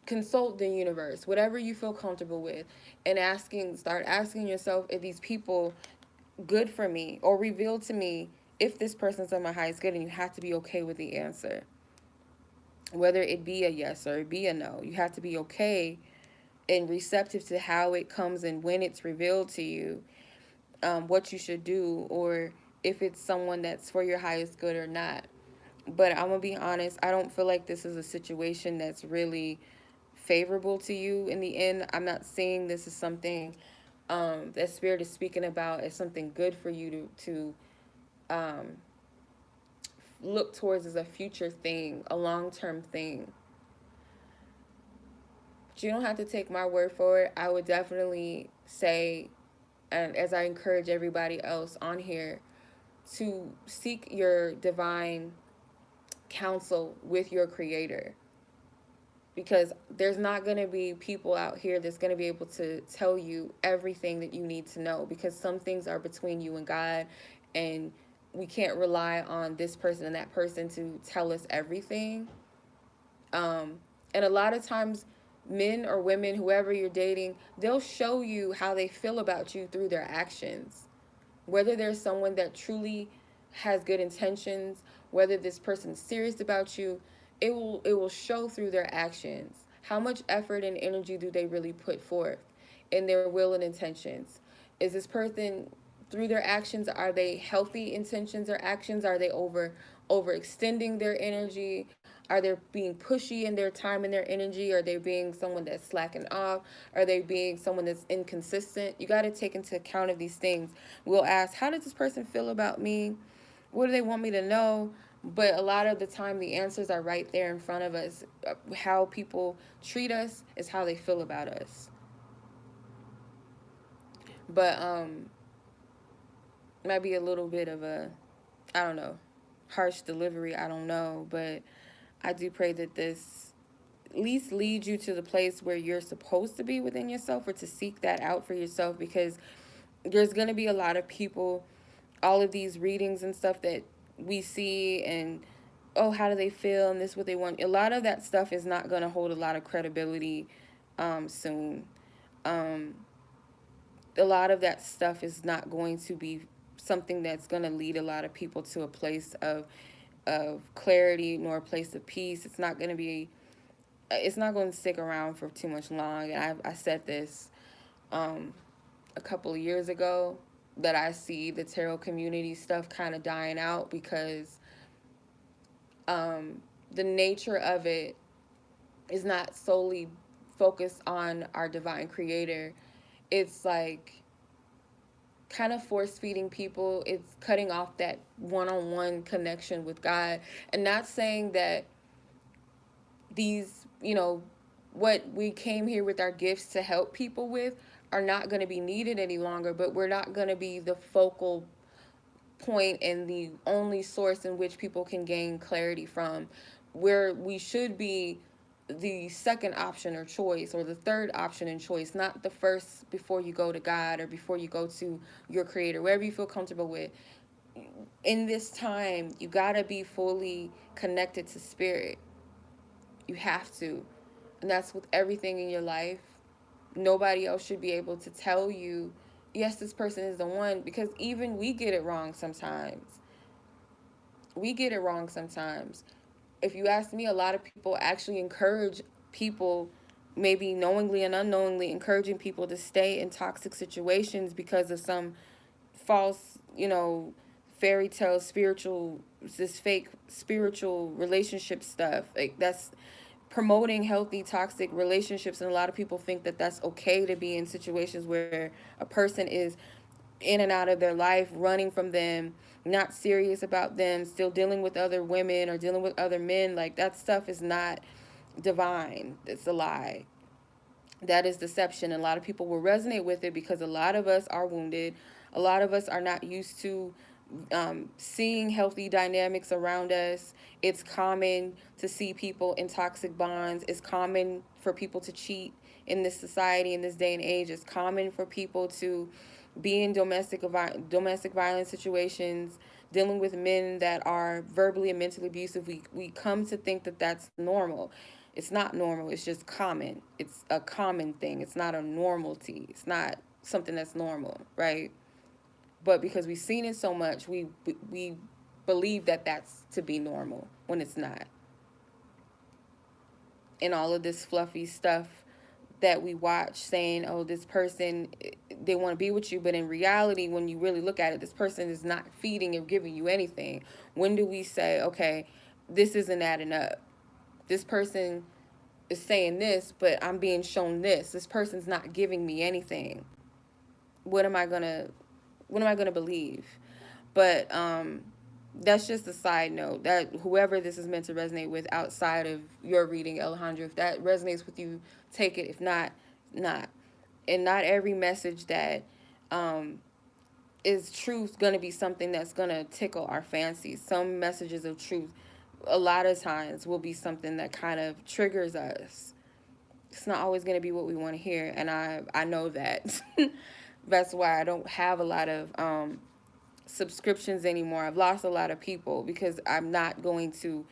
consult the universe, whatever you feel comfortable with, and start asking yourself, if these people good for me, or reveal to me if this person's on my highest good, and you have to be okay with the answer. Whether it be a yes or it be a no, you have to be okay and receptive to how it comes and when it's revealed to you, what you should do, or if it's someone that's for your highest good or not. But I'm gonna be honest, I don't feel like this is a situation that's really favorable to you in the end. I'm not saying this is something that Spirit is speaking about as something good for you to um, look towards as a future thing, a long-term thing. But you don't have to take my word for it. I would definitely say, and as I encourage everybody else on here, to seek your divine counsel with your creator, because there's not going to be people out here that's going to be able to tell you everything that you need to know, because some things are between you and God, and we can't rely on this person and that person to tell us everything. And a lot of times, men or women, whoever you're dating, they'll show you how they feel about you through their actions. Whether there's someone that truly has good intentions, whether this person's serious about you, it will show through their actions. How much effort and energy do they really put forth in their will and intentions? Is this person, through their actions, are they healthy intentions or actions? Are they overextending their energy? Are they being pushy in their time and their energy? Are they being someone that's slacking off? Are they being someone that's inconsistent? You got to take into account of these things. We'll ask, how does this person feel about me? What do they want me to know? But a lot of the time, the answers are right there in front of us. How people treat us is how they feel about us. But might be a little bit of a, I don't know, harsh delivery. I don't know, but I do pray that this at least leads you to the place where you're supposed to be within yourself, or to seek that out for yourself, because there's going to be a lot of people, all of these readings and stuff that we see, and oh, how do they feel, and this is what they want. A lot of that stuff is not going to hold a lot of credibility soon. A lot of that stuff is not going to be something that's going to lead a lot of people to a place of clarity nor a place of peace. It's not going to stick around for too much long. And I said this um, a couple of years ago, that I see the tarot community stuff kind of dying out because the nature of it is not solely focused on our divine creator. It's like kind of force feeding people. It's cutting off that one-on-one connection with God. And not saying that these, what we came here with our gifts to help people with are not going to be needed any longer, but we're not going to be the focal point and the only source in which people can gain clarity from. Where we should be the second option or choice, or the third option and choice, not the first before you go to God or before you go to your creator, wherever you feel comfortable with. In this time, you got to be fully connected to spirit. You have to. And that's with everything in your life. Nobody else should be able to tell you, yes, this person is the one, because even we get it wrong sometimes. We get it wrong sometimes. If you ask me, a lot of people actually encourage people, maybe knowingly and unknowingly, encouraging people to stay in toxic situations because of some false, fairy tale this fake spiritual relationship stuff. Like, that's promoting healthy toxic relationships, and a lot of people think that that's okay to be in situations where a person is in and out of their life, running from them, not serious about them, still dealing with other women or dealing with other men. Like, that stuff is not divine. It's a lie. That is deception. And a lot of people will resonate with it because a lot of us are wounded. A lot of us are not used to seeing healthy dynamics around us. It's common to see people in toxic bonds. It's common for people to cheat in this society, in this day and age. It's common for people to be in domestic violence situations, dealing with men that are verbally and mentally abusive. We come to think that that's normal. It's not normal. It's just common. It's a common thing. It's not a normalty. It's not something that's normal, right? But because we've seen it so much, we believe that that's to be normal when it's not. And all of this fluffy stuff that we watch saying, oh, this person, they want to be with you, but in reality, when you really look at it, this person is not feeding or giving you anything. When do we say, okay, this isn't adding up? This person is saying this, but I'm being shown this. This person's not giving me anything. What am I gonna believe? But that's just a side note. That whoever this is meant to resonate with outside of your reading, Alejandra, if that resonates with you, take it. If not, not. And not every message that is truth going to be something that's going to tickle our fancies. Some messages of truth a lot of times will be something that kind of triggers us. It's not always going to be what we want to hear, and I know that. That's why I don't have a lot of subscriptions anymore. I've lost a lot of people because I'm not going to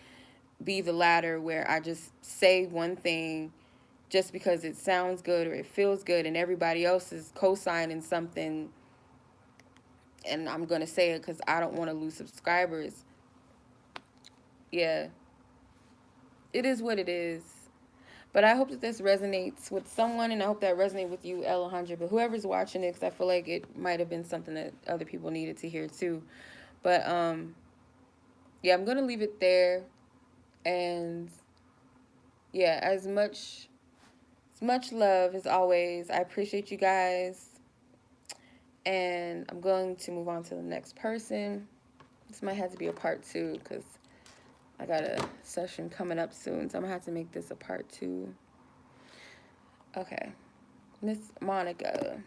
be the latter where I just say one thing just because it sounds good or it feels good and everybody else is co-signing something, and I'm going to say it because I don't want to lose subscribers. Yeah, it is what it is. But I hope that this resonates with someone, and I hope that resonates with you, Alejandra. But whoever's watching it, because I feel like it might have been something that other people needed to hear too. But yeah, I'm gonna leave it there. And yeah, as much love as always. I appreciate you guys, and I'm going to move on to the next person. This might have to be a part 2 because I got a session coming up soon, so I'm gonna have to make this a part 2. Okay, Miss Monica.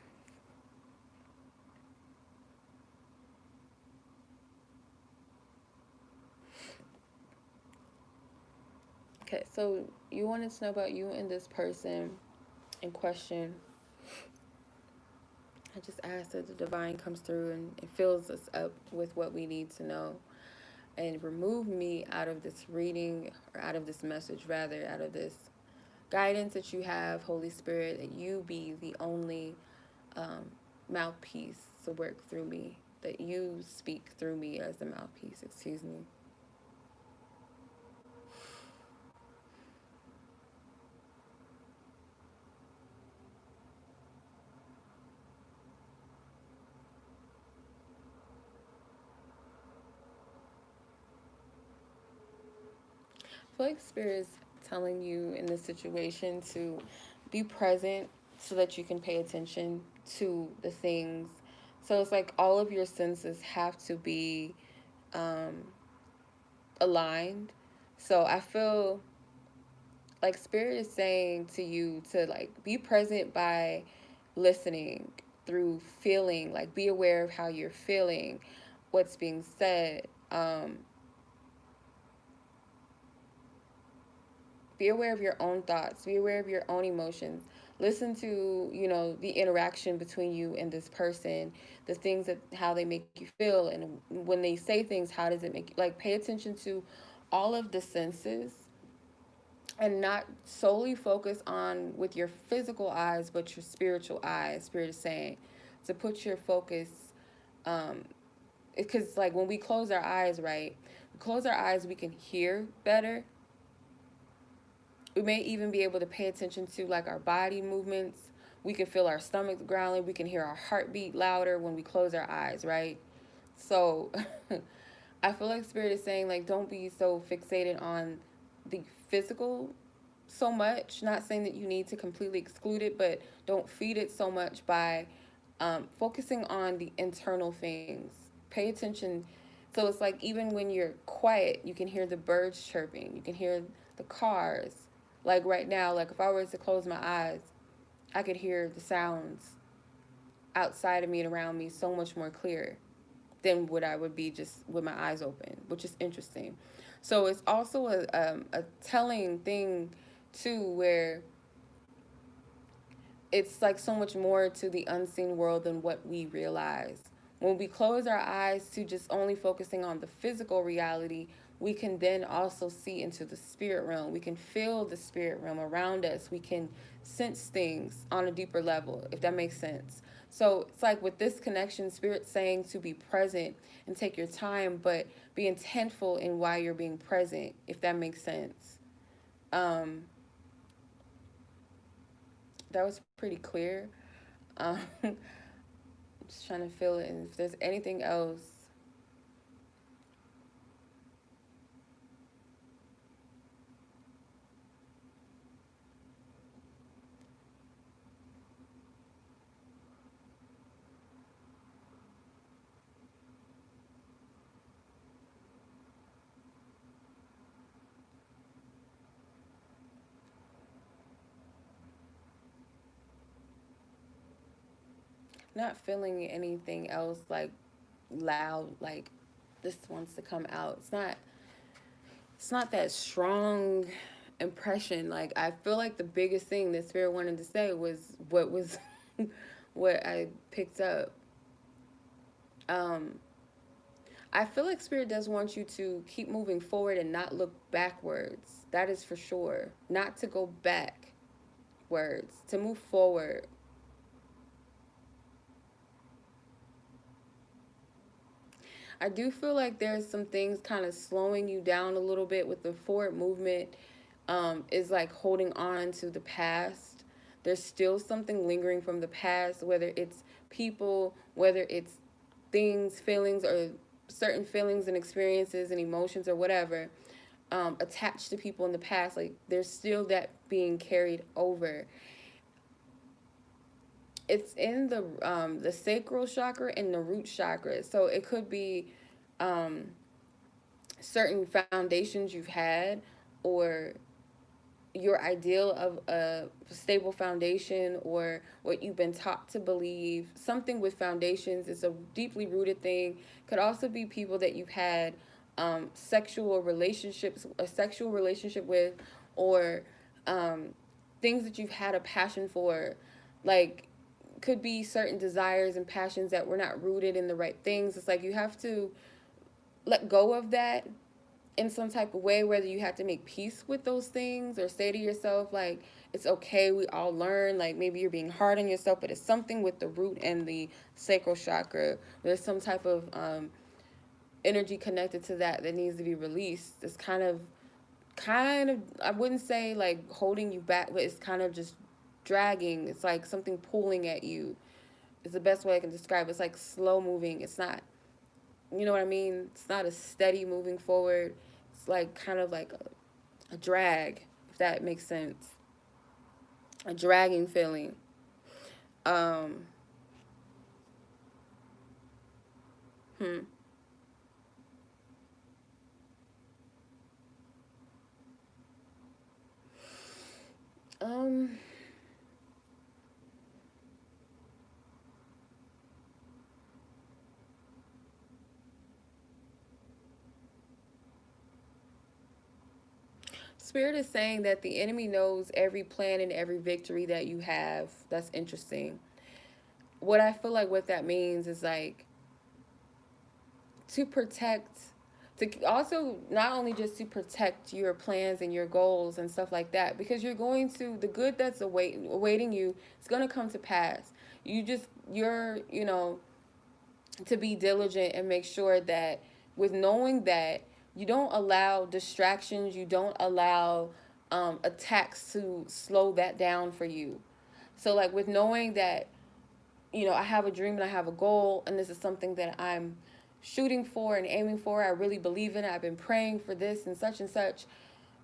Okay, so you wanted to know about you and this person in question. I just asked that the divine comes through and fills us up with what we need to know, and remove me out of this reading, or out of this message rather, out of this guidance that you have, Holy Spirit, that you be the only mouthpiece to work through me. that you speak through me as the mouthpiece. Excuse me. I feel like Spirit is telling you in this situation to be present so that you can pay attention to the things. So it's like all of your senses have to be um, aligned. So I feel like Spirit is saying to you to like be present by listening, through feeling, like be aware of how you're feeling, what's being said. Be aware of your own thoughts, be aware of your own emotions. Listen to, the interaction between you and this person, the things that how they make you feel, and when they say things, how does it make you, like, pay attention to all of the senses, and not solely focus on with your physical eyes, but your spiritual eyes. Spirit is saying to put your focus, um because like when we close our eyes, right, we close our eyes, we can hear better. We may even be able to pay attention to like our body movements. We can feel our stomachs growling. We can hear our heartbeat louder when we close our eyes, right? So I feel like Spirit is saying, like, don't be so fixated on the physical so much. Not saying that you need to completely exclude it, but don't feed it so much by focusing on the internal things. Pay attention. So it's like even when you're quiet, you can hear the birds chirping. You can hear the cars. Like right now, like if I were to close my eyes, I could hear the sounds outside of me and around me so much more clear than what I would be just with my eyes open, which is interesting. So it's also a telling thing too, where it's like so much more to the unseen world than what we realize. When we close our eyes to just only focusing on the physical reality, we can then also see into the spirit realm. We can feel the spirit realm around us. We can sense things on a deeper level, if that makes sense. So it's like with this connection, Spirit's saying to be present and take your time, but be intentful in why you're being present, if that makes sense. Um, that was pretty clear. Just trying to feel it, and if there's anything else. Not feeling anything else like loud, like this wants to come out. It's not that strong impression. Like I feel like the biggest thing that Spirit wanted to say was what I picked up. Um I feel like Spirit does want you to keep moving forward and not look backwards. That is for sure. Not to go backwards, to move forward. I do feel like there's some things kind of slowing you down a little bit with the forward movement, is like holding on to the past. There's still something lingering from the past, whether it's people, whether it's things, feelings, or certain feelings and experiences and emotions or whatever, attached to people in the past. Like there's still that being carried over. It's in the sacral chakra and the root chakra. So it could be um, certain foundations you've had, or your ideal of a stable foundation, or what you've been taught to believe. Something with foundations is a deeply rooted thing. Could also be people that you've had a sexual relationship with, or um, things that you've had a passion for. Like could be certain desires and passions that were not rooted in the right things. It's like you have to let go of that in some type of way, whether you have to make peace with those things or say to yourself, like, it's okay, we all learn. Like, maybe you're being hard on yourself, but it's something with the root and the sacral chakra. There's some type of energy connected to that that needs to be released. It's kind of, I wouldn't say like holding you back, but it's kind of just dragging. It's like something pulling at you. It's the best way I can describe it. It's like slow moving. It's not, you know what I mean? It's not a steady moving forward. It's like kind of like a drag, if that makes sense. A dragging feeling. Um, hmm. Um, Spirit is saying that the enemy knows every plan and every victory that you have. That's interesting. What I feel like what that means is like to protect, to also not only just to protect your plans and your goals and stuff like that, because you're going to, the good that's awaiting you, it's going to come to pass. You're to be diligent and make sure that, with knowing that, you don't allow distractions, you don't allow attacks to slow that down for you. So like with knowing that, I have a dream and I have a goal, and this is something that I'm shooting for and aiming for. I really believe in it. I've been praying for this and such.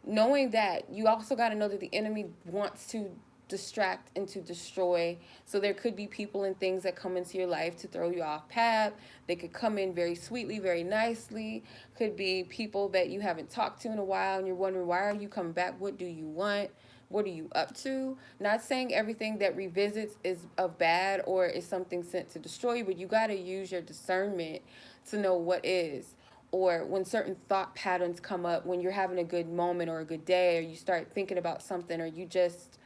Knowing that, you also got to know that the enemy wants to distract and to destroy. So there could be people and things that come into your life to throw you off path. They could come in very sweetly, very nicely. Could be people that you haven't talked to in a while and you're wondering, why are you coming back? What do you want? What are you up to? Not saying everything that revisits is of bad or is something sent to destroy you, but you got to use your discernment to know what is. Or when certain thought patterns come up, when you're having a good moment or a good day, or you start thinking about something, or you just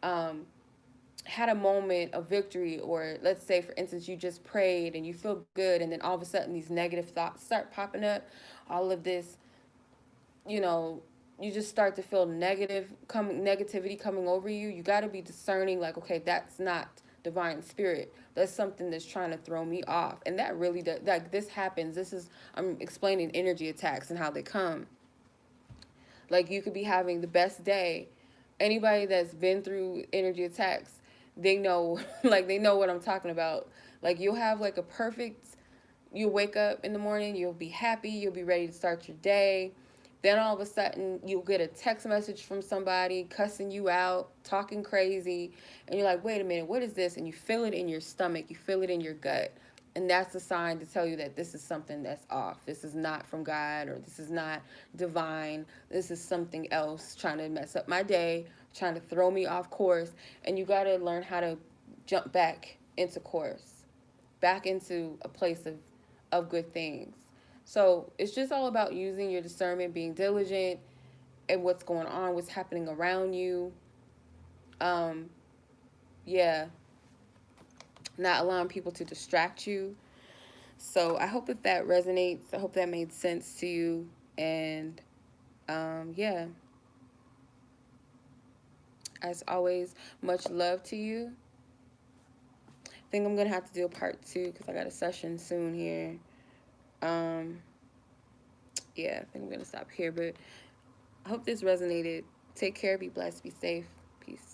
um, had a moment of victory, or let's say, for instance, you just prayed and you feel good, and then all of a sudden these negative thoughts start popping up, all of this, you know, you just start to feel negativity coming over you. You got to be discerning, like, okay, that's not divine spirit. That's something that's trying to throw me off. And that really does, like, this happens. I'm explaining energy attacks and how they come. Like, you could be having the best day. Anybody that's been through energy attacks, they know, like, they know what I'm talking about. Like, you'll have like a perfect, you'll wake up in the morning, you'll be happy, you'll be ready to start your day. Then all of a sudden, you'll get a text message from somebody cussing you out, talking crazy, and you're like, wait a minute, what is this? And you feel it in your stomach, you feel it in your gut. And that's a sign to tell you that this is something that's off. This is not from God, or this is not divine. This is something else trying to mess up my day, trying to throw me off course. And you got to learn how to jump back into course, back into a place of good things. So it's just all about using your discernment, being diligent, and what's going on, what's happening around you. Um, yeah, not allowing people to distract you. So I hope that resonates. I hope that made sense to you. And yeah, as always, much love to you. I think I'm going to have to do a part 2 because I got a session soon here. Yeah, I think I'm going to stop here. But I hope this resonated. Take care. Be blessed. Be safe. Peace.